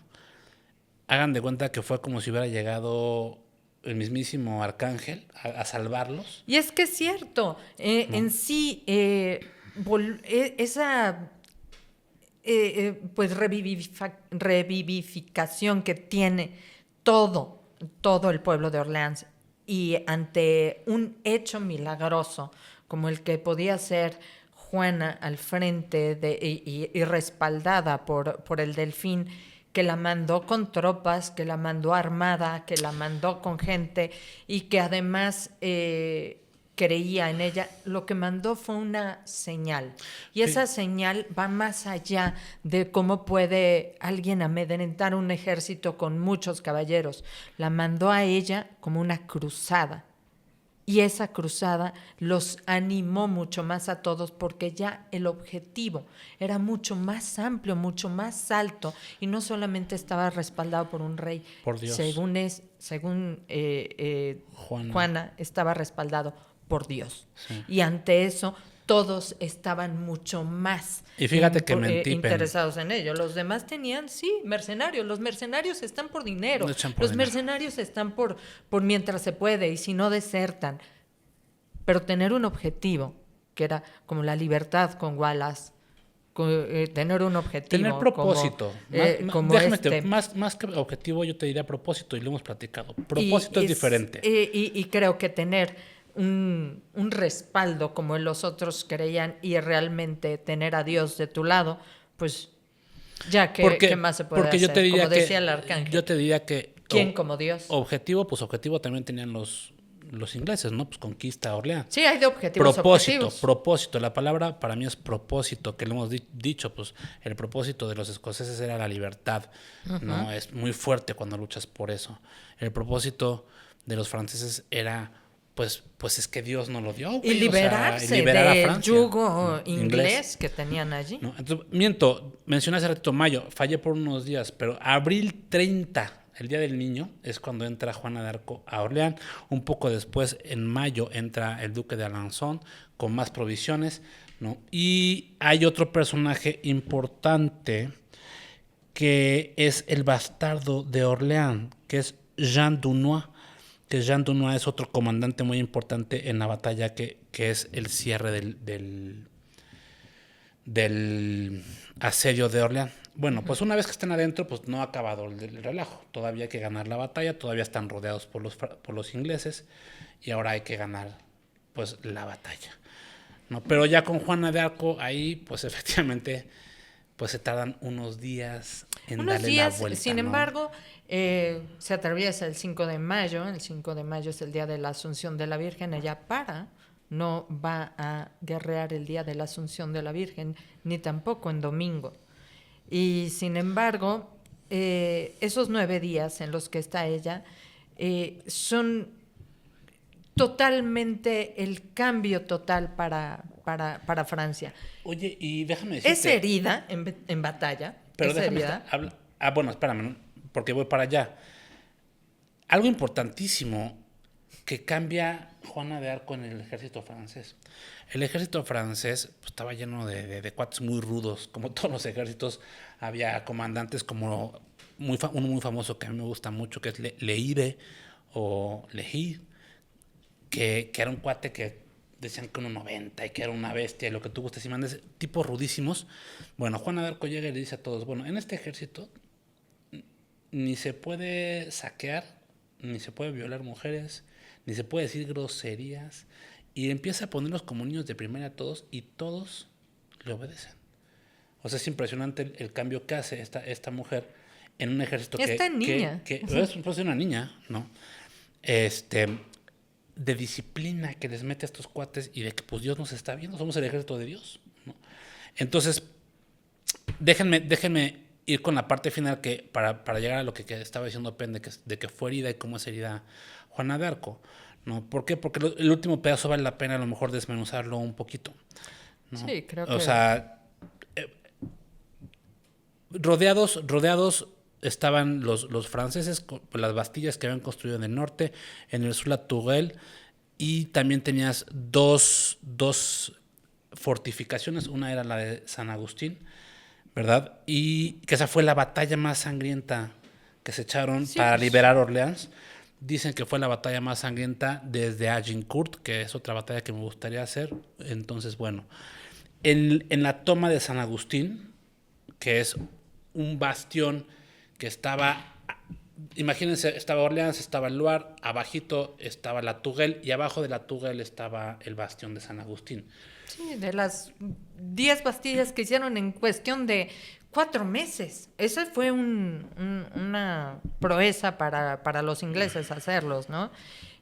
hagan de cuenta que fue como si hubiera llegado el mismísimo arcángel a salvarlos. Y es que es cierto, en sí, esa pues revivificación que tiene todo el pueblo de Orleans, y ante un hecho milagroso como el que podía ser Juana al frente y respaldada por el Delfín, que la mandó con tropas, que la mandó armada, que la mandó con gente y que además creía en ella, lo que mandó fue una señal. Y esa señal va más allá de cómo puede alguien amedrentar un ejército con muchos caballeros. La mandó a ella como una cruzada. Y esa cruzada los animó mucho más a todos porque ya el objetivo era mucho más amplio, mucho más alto y no solamente estaba respaldado por un rey. Por Dios. Según Juana estaba respaldado por Dios. Sí. Y ante eso todos estaban mucho más interesados en ello. Los demás tenían, mercenarios. Los mercenarios están por dinero. Los mercenarios están por mientras se puede y si no desertan. Pero tener un objetivo, que era como la libertad con Wallace, tener un objetivo. Tener propósito. Más que objetivo, yo te diría propósito y lo hemos platicado. Propósito es diferente. Y creo que tener un respaldo como los otros creían y realmente tener a Dios de tu lado, pues ya ¿qué más se puede hacer? Yo te diría como decía el arcángel. Yo te diría que ¿quién como Dios? Objetivo también tenían los ingleses, ¿no? Pues conquista Orleans. Sí, hay de objetivos. Propósito. La palabra para mí es propósito, que lo hemos dicho, pues el propósito de los escoceses era la libertad, ¿no? Es muy fuerte cuando luchas por eso. El propósito de los franceses era pues es que Dios no lo dio, Y güey. liberarse O sea, liberar a del Francia. yugo inglés que tenían allí. ¿No? Entonces, miento, mencioné hace ratito mayo, fallé por unos días, pero abril 30, el Día del Niño, es cuando entra Juana de Arco a Orleans. Un poco después, en mayo, entra el Duque de Alençon con más provisiones, ¿no? Y hay otro personaje importante que es el bastardo de Orleans, que es Jean Dunois, que Jean Dunois es otro comandante muy importante en la batalla que es el cierre del asedio de Orleans. Bueno, pues una vez que están adentro, pues no ha acabado el relajo. Todavía hay que ganar la batalla, todavía están rodeados por los ingleses y ahora hay que ganar pues la batalla, ¿no? Pero ya con Juana de Arco ahí, pues efectivamente, pues se tardan unos días en darle la vuelta. Sin ¿no? embargo, se atraviesa el 5 de mayo. El 5 de mayo es el día de la Asunción de la Virgen. Ella no va a guerrear el día de la Asunción de la Virgen, ni tampoco en domingo. Y sin embargo, esos 9 días en los que está ella son totalmente el cambio total para Francia. Oye, y déjame decirte... Es herida en batalla. Pero es déjame... herida. bueno, espérame, ¿no? Porque voy para allá. Algo importantísimo que cambia Juana de Arco en el ejército francés. El ejército francés pues, estaba lleno de cuates muy rudos, como todos los ejércitos. Había comandantes como uno muy famoso que a mí me gusta mucho, que es Leire o Lehy, que era un cuate que decían que 1.90 y que era una bestia y lo que tú gustes y mandes, tipos rudísimos. Bueno, Juana de Arco llega y le dice a todos, bueno, en este ejército ni se puede saquear, ni se puede violar mujeres, ni se puede decir groserías, y empieza a ponerlos como niños de primera a todos, y todos le obedecen. O sea, es impresionante el cambio que hace esta mujer en un ejército niña. que es una niña, ¿no? De disciplina que les mete a estos cuates y de que pues Dios nos está viendo, somos el ejército de Dios, ¿no? Entonces, déjenme ir con la parte final que para llegar a lo que estaba diciendo Pen de que fue herida y cómo es herida Juana de Arco, ¿no? ¿Por qué? Porque el último pedazo vale la pena a lo mejor desmenuzarlo un poquito, ¿no? Sí, creo que... O sea, rodeados estaban los franceses con las bastillas que habían construido en el norte, en el sur la Tourelle, y también tenías dos fortificaciones, una era la de San Agustín, ¿verdad? Y que esa fue la batalla más sangrienta que se echaron para liberar Orleans. Dicen que fue la batalla más sangrienta desde Agincourt, que es otra batalla que me gustaría hacer. Entonces, bueno, en la toma de San Agustín, que es un bastión que estaba, imagínense, estaba Orleans, estaba el Loire, abajito estaba la Tourelle y abajo de la Tourelle estaba el bastión de San Agustín. Sí, de las 10 bastillas que hicieron en cuestión de 4 meses. Esa fue una proeza para los ingleses hacerlos, ¿no?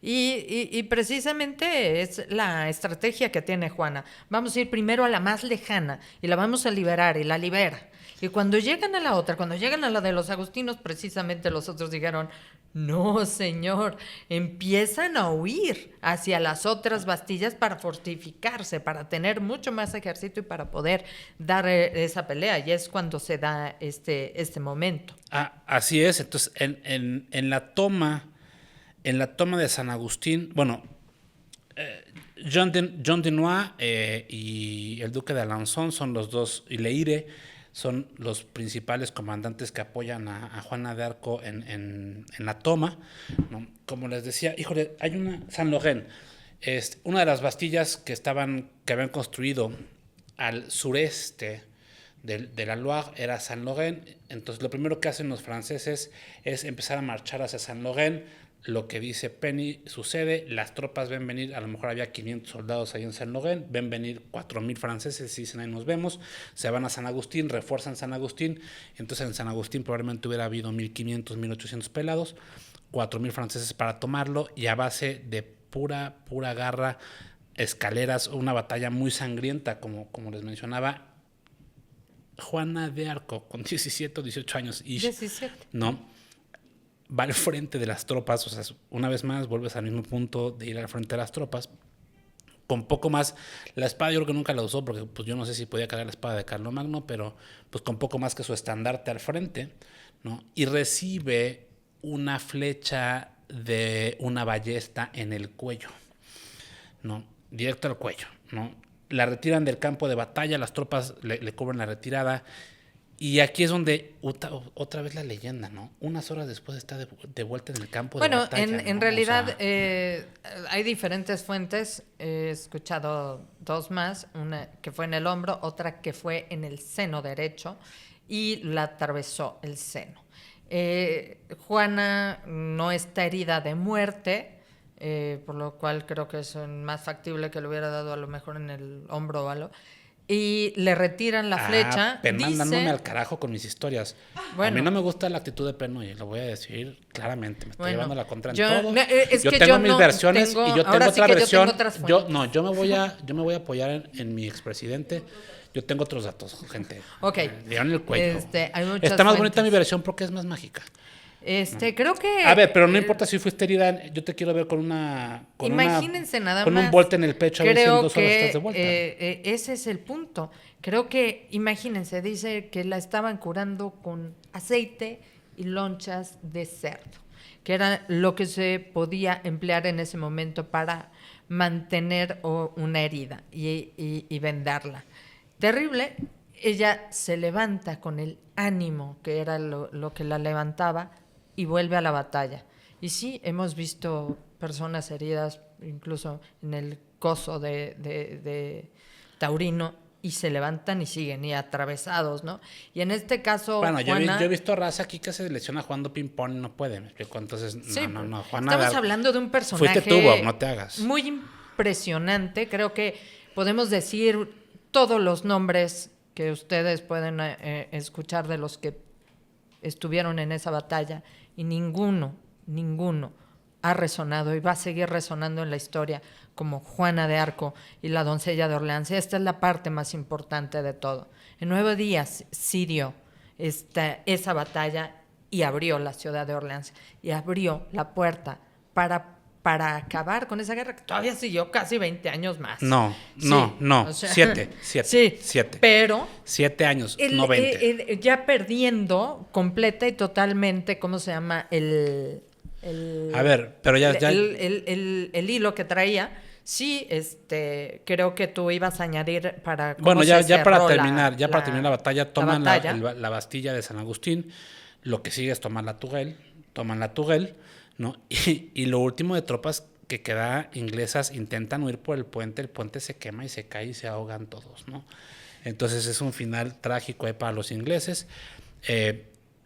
Y precisamente es la estrategia que tiene Juana. Vamos a ir primero a la más lejana y la vamos a liberar y la libera. Y cuando llegan a la otra, cuando llegan a la de los agustinos, precisamente los otros dijeron, no, señor, empiezan a huir hacia las otras bastillas para fortificarse, para tener mucho más ejército y para poder dar esa pelea. Y es cuando se da este momento. Así es. Entonces, en la toma de San Agustín, bueno, John Dunois y el Duque de Alençon son los dos, y Leire son los principales comandantes que apoyan a Juana de Arco en la toma, ¿no? Como les decía, híjole, hay una Saint-Laurent, una de las bastillas que habían construido al sureste de la Loire era Saint-Laurent. Entonces lo primero que hacen los franceses es empezar a marchar hacia Saint-Laurent. Lo que dice Penny sucede, las tropas ven venir, a lo mejor había 500 soldados ahí en Saint-Laurent, ven venir 4,000 franceses y dicen ahí nos vemos, se van a San Agustín, refuerzan San Agustín, entonces en San Agustín probablemente hubiera habido 1,500, 1,800 pelados, 4,000 franceses para tomarlo y a base de pura garra, escaleras, una batalla muy sangrienta como les mencionaba, Juana de Arco con 17 o 18 años, 17. ¿no? va al frente de las tropas, o sea, una vez más vuelves al mismo punto de ir al frente de las tropas, con poco más, la espada yo creo que nunca la usó, porque pues yo no sé si podía cargar la espada de Carlomagno, pero pues con poco más que su estandarte al frente, ¿no? Y recibe una flecha de una ballesta en el cuello, ¿no? Directo al cuello, ¿no? La retiran del campo de batalla, las tropas le cubren la retirada. Y aquí es donde otra vez la leyenda, ¿no? Unas horas después está de vuelta en el campo de batalla. Bueno, en ¿no? realidad O sea, hay diferentes fuentes. He escuchado dos más, una que fue en el hombro, otra que fue en el seno derecho y la atravesó el seno. Juana no está herida de muerte, por lo cual creo que es más factible que le hubiera dado a lo mejor en el hombro o algo. Y le retiran la flecha. Mandándome al carajo con mis historias. Bueno, a mí no me gusta la actitud de Peno y lo voy a decir claramente. Me está llevando la contra en todo. Yo tengo mis versiones tengo, y yo tengo otra versión. Yo me voy a apoyar en mi expresidente. Yo tengo otros datos, gente. Ok. Dieron el cuello. Hay muchas está más fuentes. bonita mi versión porque es más mágica. Creo que... A ver, pero no importa si fuiste herida, yo te quiero ver con imagínense nada con más. un volte en el pecho, a ver si en 2 horas estás de vuelta. Ese es el punto. Creo que, imagínense, dice que la estaban curando con aceite y lonchas de cerdo, que era lo que se podía emplear en ese momento para mantener una herida y vendarla. Terrible. Ella se levanta con el ánimo, que era lo que la levantaba, y vuelve a la batalla. Y sí, hemos visto personas heridas, incluso en el coso de Taurino, y se levantan y siguen, y atravesados, ¿no? Y en este caso, bueno, Juana... yo he visto raza aquí que se lesiona jugando ping-pong y no puede, me explico. Entonces, sí, no. Juana, estamos hablando de un personaje... Fuiste tú, Bob, no te hagas. Muy impresionante. Creo que podemos decir todos los nombres que ustedes pueden escuchar de los que estuvieron en esa batalla, y ninguno ha resonado y va a seguir resonando en la historia como Juana de Arco y la doncella de Orleans. Esta es la parte más importante de todo. En 9 días sirió esa batalla y abrió la ciudad de Orleans y abrió la puerta para acabar con esa guerra que todavía siguió casi 20 años más. No, sí, o sea, 7. Sí, 7. Pero 7 años, no 20. Ya perdiendo completa y totalmente, ¿cómo se llama? A ver, pero ya el hilo que traía. Sí, creo que tú ibas a añadir para... Bueno, ya para terminar la batalla, toman la Bastilla de San Agustín. Lo que sigue es toman la Tourelle, ¿no? Y lo último de tropas que queda inglesas intentan huir por el puente se quema y se cae y se ahogan todos, ¿no? Entonces es un final trágico para los ingleses.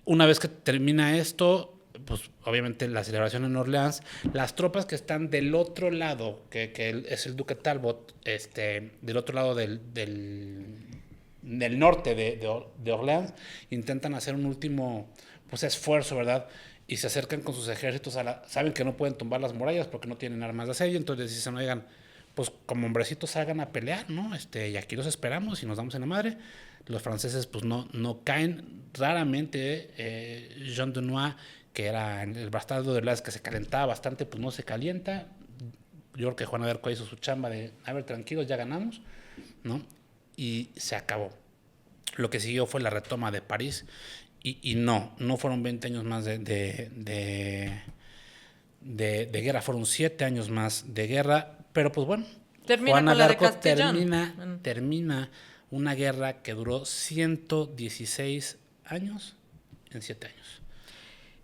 Una vez que termina esto, pues obviamente la celebración en Orleans, las tropas que están del otro lado, que es el duque Talbot, del otro lado del norte de Orleans, intentan hacer un último pues esfuerzo, ¿verdad? Y se acercan con sus ejércitos, saben que no pueden tumbar las murallas porque no tienen armas de asedio, entonces dicen, oigan, pues como hombrecitos salgan a pelear, ¿no? Y aquí los esperamos y nos damos en la madre. Los franceses pues no caen. Raramente Jean Dunois, que era el bastardo de Orleans que se calentaba bastante, pues no se calienta. Yo creo que Juana de Arco hizo su chamba de, a ver, tranquilos, ya ganamos, ¿no? Y se acabó. Lo que siguió fue la retoma de París. Y no fueron 20 años más de guerra, fueron 7 años más de guerra, pero pues bueno, Juana de Arco termina una guerra que duró 116 años en 7 años.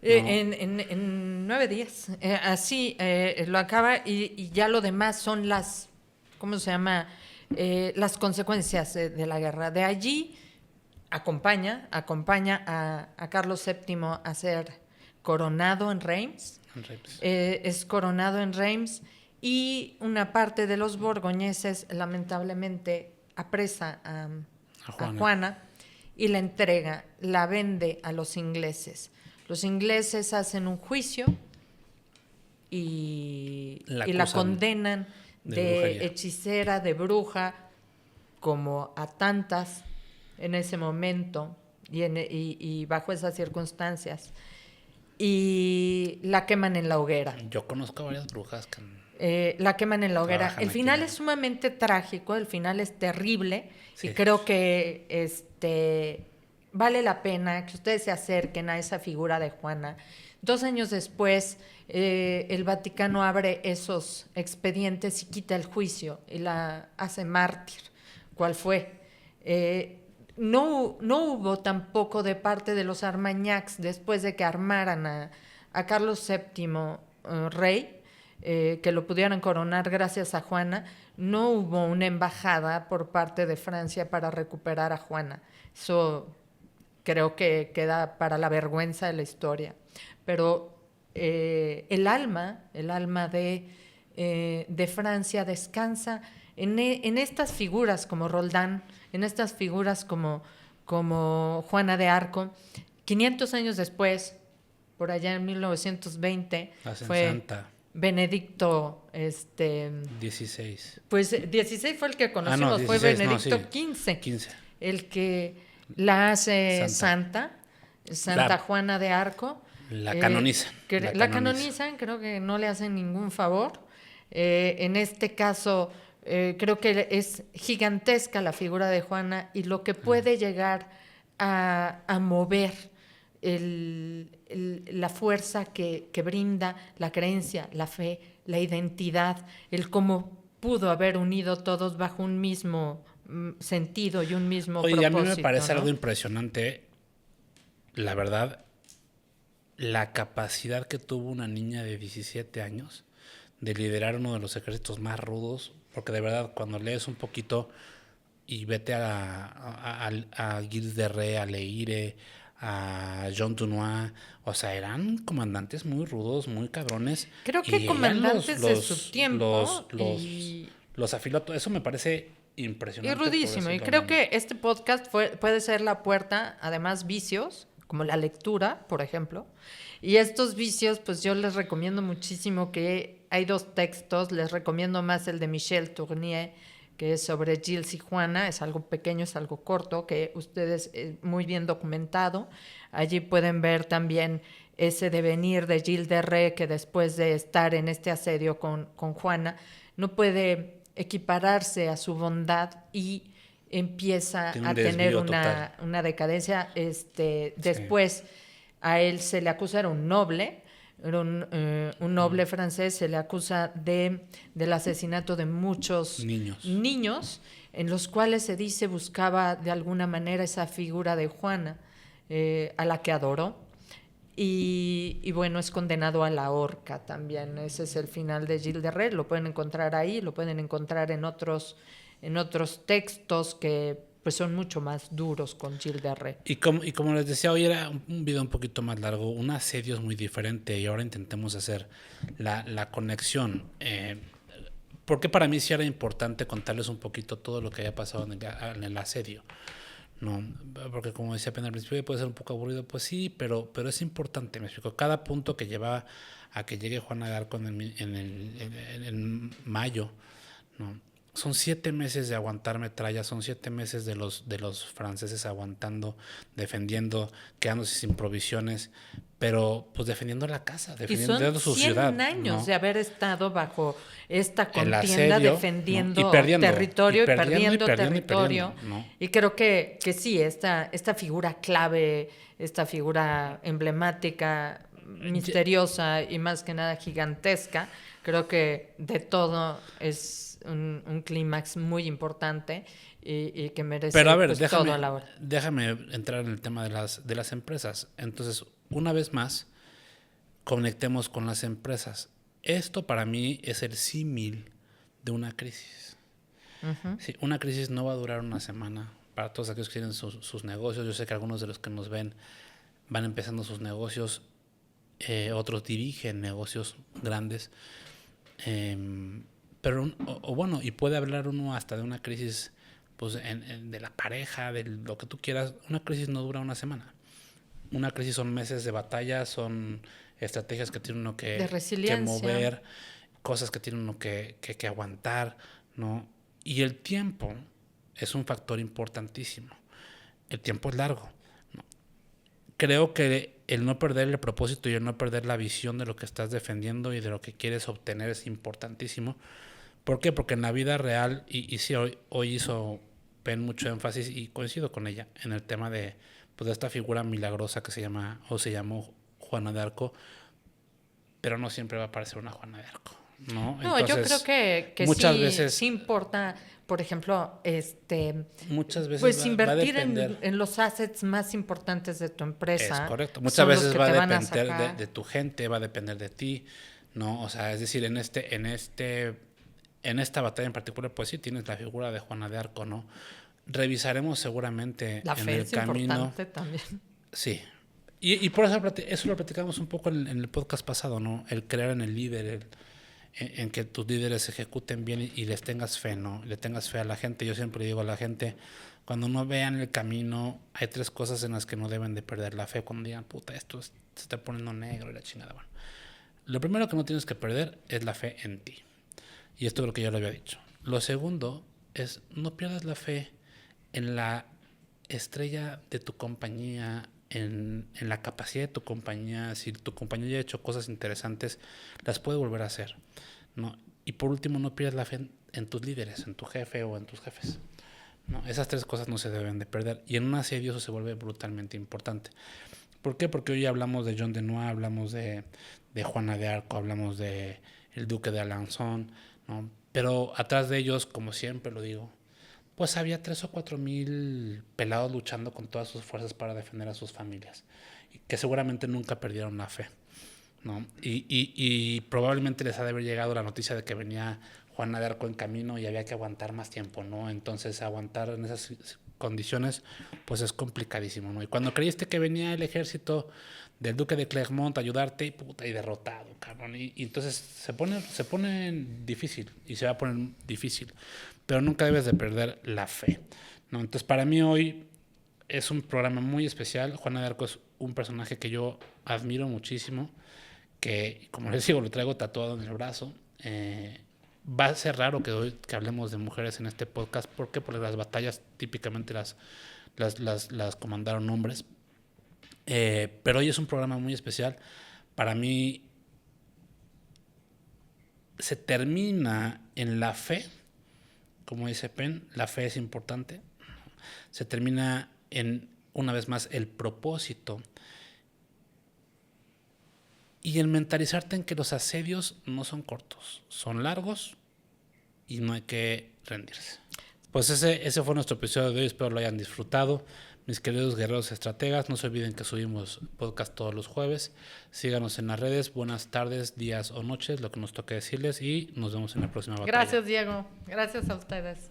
En 9 días, así lo acaba y ya lo demás son las, ¿cómo se llama? Las consecuencias de la guerra. De allí acompaña a Carlos VII a ser coronado en Reims. Es coronado en Reims y una parte de los borgoñeses lamentablemente apresa a Juana y la entrega, la vende a los ingleses. Los ingleses hacen un juicio y la condenan de hechicera, de bruja, como a tantas en ese momento y bajo esas circunstancias. y la queman en la hoguera. Yo conozco varias brujas que La queman en la hoguera. trabajan El aquí, final ¿no? es sumamente trágico, el final es terrible y Sí. creo que vale la pena que ustedes se acerquen a esa figura de Juana. 2 años después, el Vaticano abre esos expedientes y quita el juicio y la hace mártir. ¿Cuál fue? No hubo tampoco de parte de los Armagnacs, después de que armaran a Carlos VII rey, que lo pudieran coronar gracias a Juana, no hubo una embajada por parte de Francia para recuperar a Juana. Eso creo que queda para la vergüenza de la historia. Pero el alma de Francia descansa en estas figuras como Roldán, en estas figuras como Juana de Arco. 500 años después, por allá en 1920, Hacen fue Santa Benedicto, 16. pues 16 fue el que conocimos, fue 16, Benedicto sí, 15, 15. el que la hace Santa. Santa La- Juana de Arco. La canonizan. La canonizan, creo que no le hacen ningún favor. En este caso, creo que es gigantesca la figura de Juana y lo que puede llegar a mover la fuerza que brinda la creencia, la fe, la identidad, el cómo pudo haber unido todos bajo un mismo sentido y un mismo Oye, propósito. a mí me parece ¿no? algo impresionante, la verdad, la capacidad que tuvo una niña de 17 años de liderar uno de los ejércitos más rudos, porque de verdad cuando lees un poquito y vete a Gilles de Rais, a Leire, a Jean Dunois, o sea, eran comandantes muy rudos, muy cabrones. Creo que y comandantes de su tiempo los afiló. Eso me parece y impresionante. rudísimo. Y creo que este podcast puede ser la puerta, además, vicios, como la lectura, por ejemplo. Y estos vicios, pues yo les recomiendo muchísimo que hay 2 textos. Les recomiendo más el de Michel Tournier, que es sobre Gilles y Juana. Es algo pequeño, es algo corto, que ustedes muy bien documentado. Allí pueden ver también ese devenir de Gilles de Rais, que después de estar en este asedio con Juana, no puede equipararse a su bondad y empieza a tener una decadencia. Después a él se le acusa, era un noble, era un noble francés, se le acusa del asesinato de muchos niños, en los cuales se dice buscaba de alguna manera esa figura de Juana, a la que adoró. Y bueno, es condenado a la horca también. Ese es el final de Gilles de Rais. Lo pueden encontrar ahí, lo pueden encontrar en otros textos que pues son mucho más duros con Gilles de Rais. Y como les decía, hoy era un video un poquito más largo, un asedio es muy diferente y ahora intentemos hacer la conexión. Porque para mí sí era importante contarles un poquito todo lo que había pasado en el asedio. No, porque como decía al principio, puede ser un poco aburrido, pues sí, pero es importante, me explico. Cada punto que lleva a que llegue Juana de Arco en mayo, ¿no? Son 7 meses de aguantar metralla, son 7 meses de los franceses aguantando, defendiendo, quedándose sin provisiones, pero pues defendiendo la casa, defendiendo su ciudad. 100 años, ¿no?, de haber estado bajo esta contienda, asedio, defendiendo, ¿no?, y perdiendo, territorio y perdiendo territorio. perdiendo, ¿no? Y creo que sí, esta figura clave, esta figura emblemática, misteriosa y más que nada gigantesca, creo que de todo es un clímax muy importante y que merece. Pero a ver, pues, todo a la hora. Déjame entrar en el tema de las empresas. Entonces, una vez más, conectemos con las empresas. Esto para mí es el símil de una crisis. Uh-huh. Sí, una crisis no va a durar una semana. Para todos aquellos que tienen sus negocios, yo sé que algunos de los que nos ven van empezando sus negocios, otros dirigen negocios grandes. Pero bueno, y puede hablar uno hasta de una crisis, pues de la pareja, de lo que tú quieras. Una crisis no dura una semana. Una crisis son meses de batalla, son estrategias que tiene uno que mover, cosas que tiene uno que aguantar, ¿no? Y el tiempo es un factor importantísimo. El tiempo es largo, ¿no? creo que el no perder el propósito y el no perder la visión de lo que estás defendiendo y de lo que quieres obtener es importantísimo. ¿Por qué? Porque en la vida real, y sí, hoy hizo Penn mucho énfasis y coincido con ella en el tema de, pues, de esta figura milagrosa que se llama o se llamó Juana de Arco, pero no siempre va a aparecer una Juana de Arco, ¿no? No, yo creo que muchas sí, veces, sí importa, por ejemplo, muchas veces pues va a invertir depender. en los assets más importantes de tu empresa. Es correcto. Muchas Son los veces que va a te van a depender sacar. de tu gente, va a depender de ti, ¿no? O sea, es decir, en esta batalla en particular, pues sí tienes la figura de Juana de Arco, ¿no? Revisaremos seguramente La en fe el es camino. importante también. Sí. Y por eso lo platicamos un poco en el podcast pasado, ¿no? El creer en el líder, en que tus líderes ejecuten bien y les tengas fe, ¿no? Le tengas fe a la gente. Yo siempre digo a la gente, cuando no vean el camino, hay 3 cosas en las que no deben de perder la fe. Cuando digan, puta, se está poniendo negro y la chingada. Bueno, lo primero que no tienes que perder es la fe en ti. Y esto es lo que yo le había dicho. Lo segundo es, no pierdas la fe en la estrella de tu compañía, en la capacidad de tu compañía. Si tu compañía ya ha hecho cosas interesantes, las puede volver a hacer, ¿no? Y por último, no pierdas la fe en tus líderes, en tu jefe o en tus jefes, ¿no? Esas 3 cosas no se deben de perder. Y en un asedio eso se vuelve brutalmente importante. ¿Por qué? Porque hoy hablamos de John de Noailles, hablamos de Juana de Arco, hablamos de el duque de Alençon, ¿no? Pero atrás de ellos, como siempre lo digo, pues había 3 o 4 mil pelados luchando con todas sus fuerzas para defender a sus familias, y que seguramente nunca perdieron la fe, ¿no? Y probablemente les ha de haber llegado la noticia de que venía Juana de Arco en camino y había que aguantar más tiempo, ¿no? Entonces aguantar en esas condiciones pues es complicadísimo, ¿no? Y cuando creíste que venía el ejército del duque de Clermont a ayudarte, puta, y derrotado, cabrón. Y entonces se pone difícil y se va a poner difícil, pero nunca debes de perder la fe, ¿no? Entonces para mí hoy es un programa muy especial. Juana de Arco es un personaje que yo admiro muchísimo, que como les digo, lo traigo tatuado en el brazo. Va a ser raro que hablemos de mujeres en este podcast. ¿Por qué? Porque las batallas típicamente las comandaron hombres. Pero hoy es un programa muy especial. Para mí se termina en la fe, como dice Penn, la fe es importante. Se termina en, una vez más, el propósito y el mentalizarte en que los asedios no son cortos, son largos y no hay que rendirse. Pues ese fue nuestro episodio de hoy, espero lo hayan disfrutado. Mis queridos guerreros estrategas, no se olviden que subimos podcast todos los jueves. Síganos en las redes, buenas tardes, días o noches, lo que nos toque decirles, y nos vemos en la próxima batalla. Gracias, Diego. Gracias a ustedes.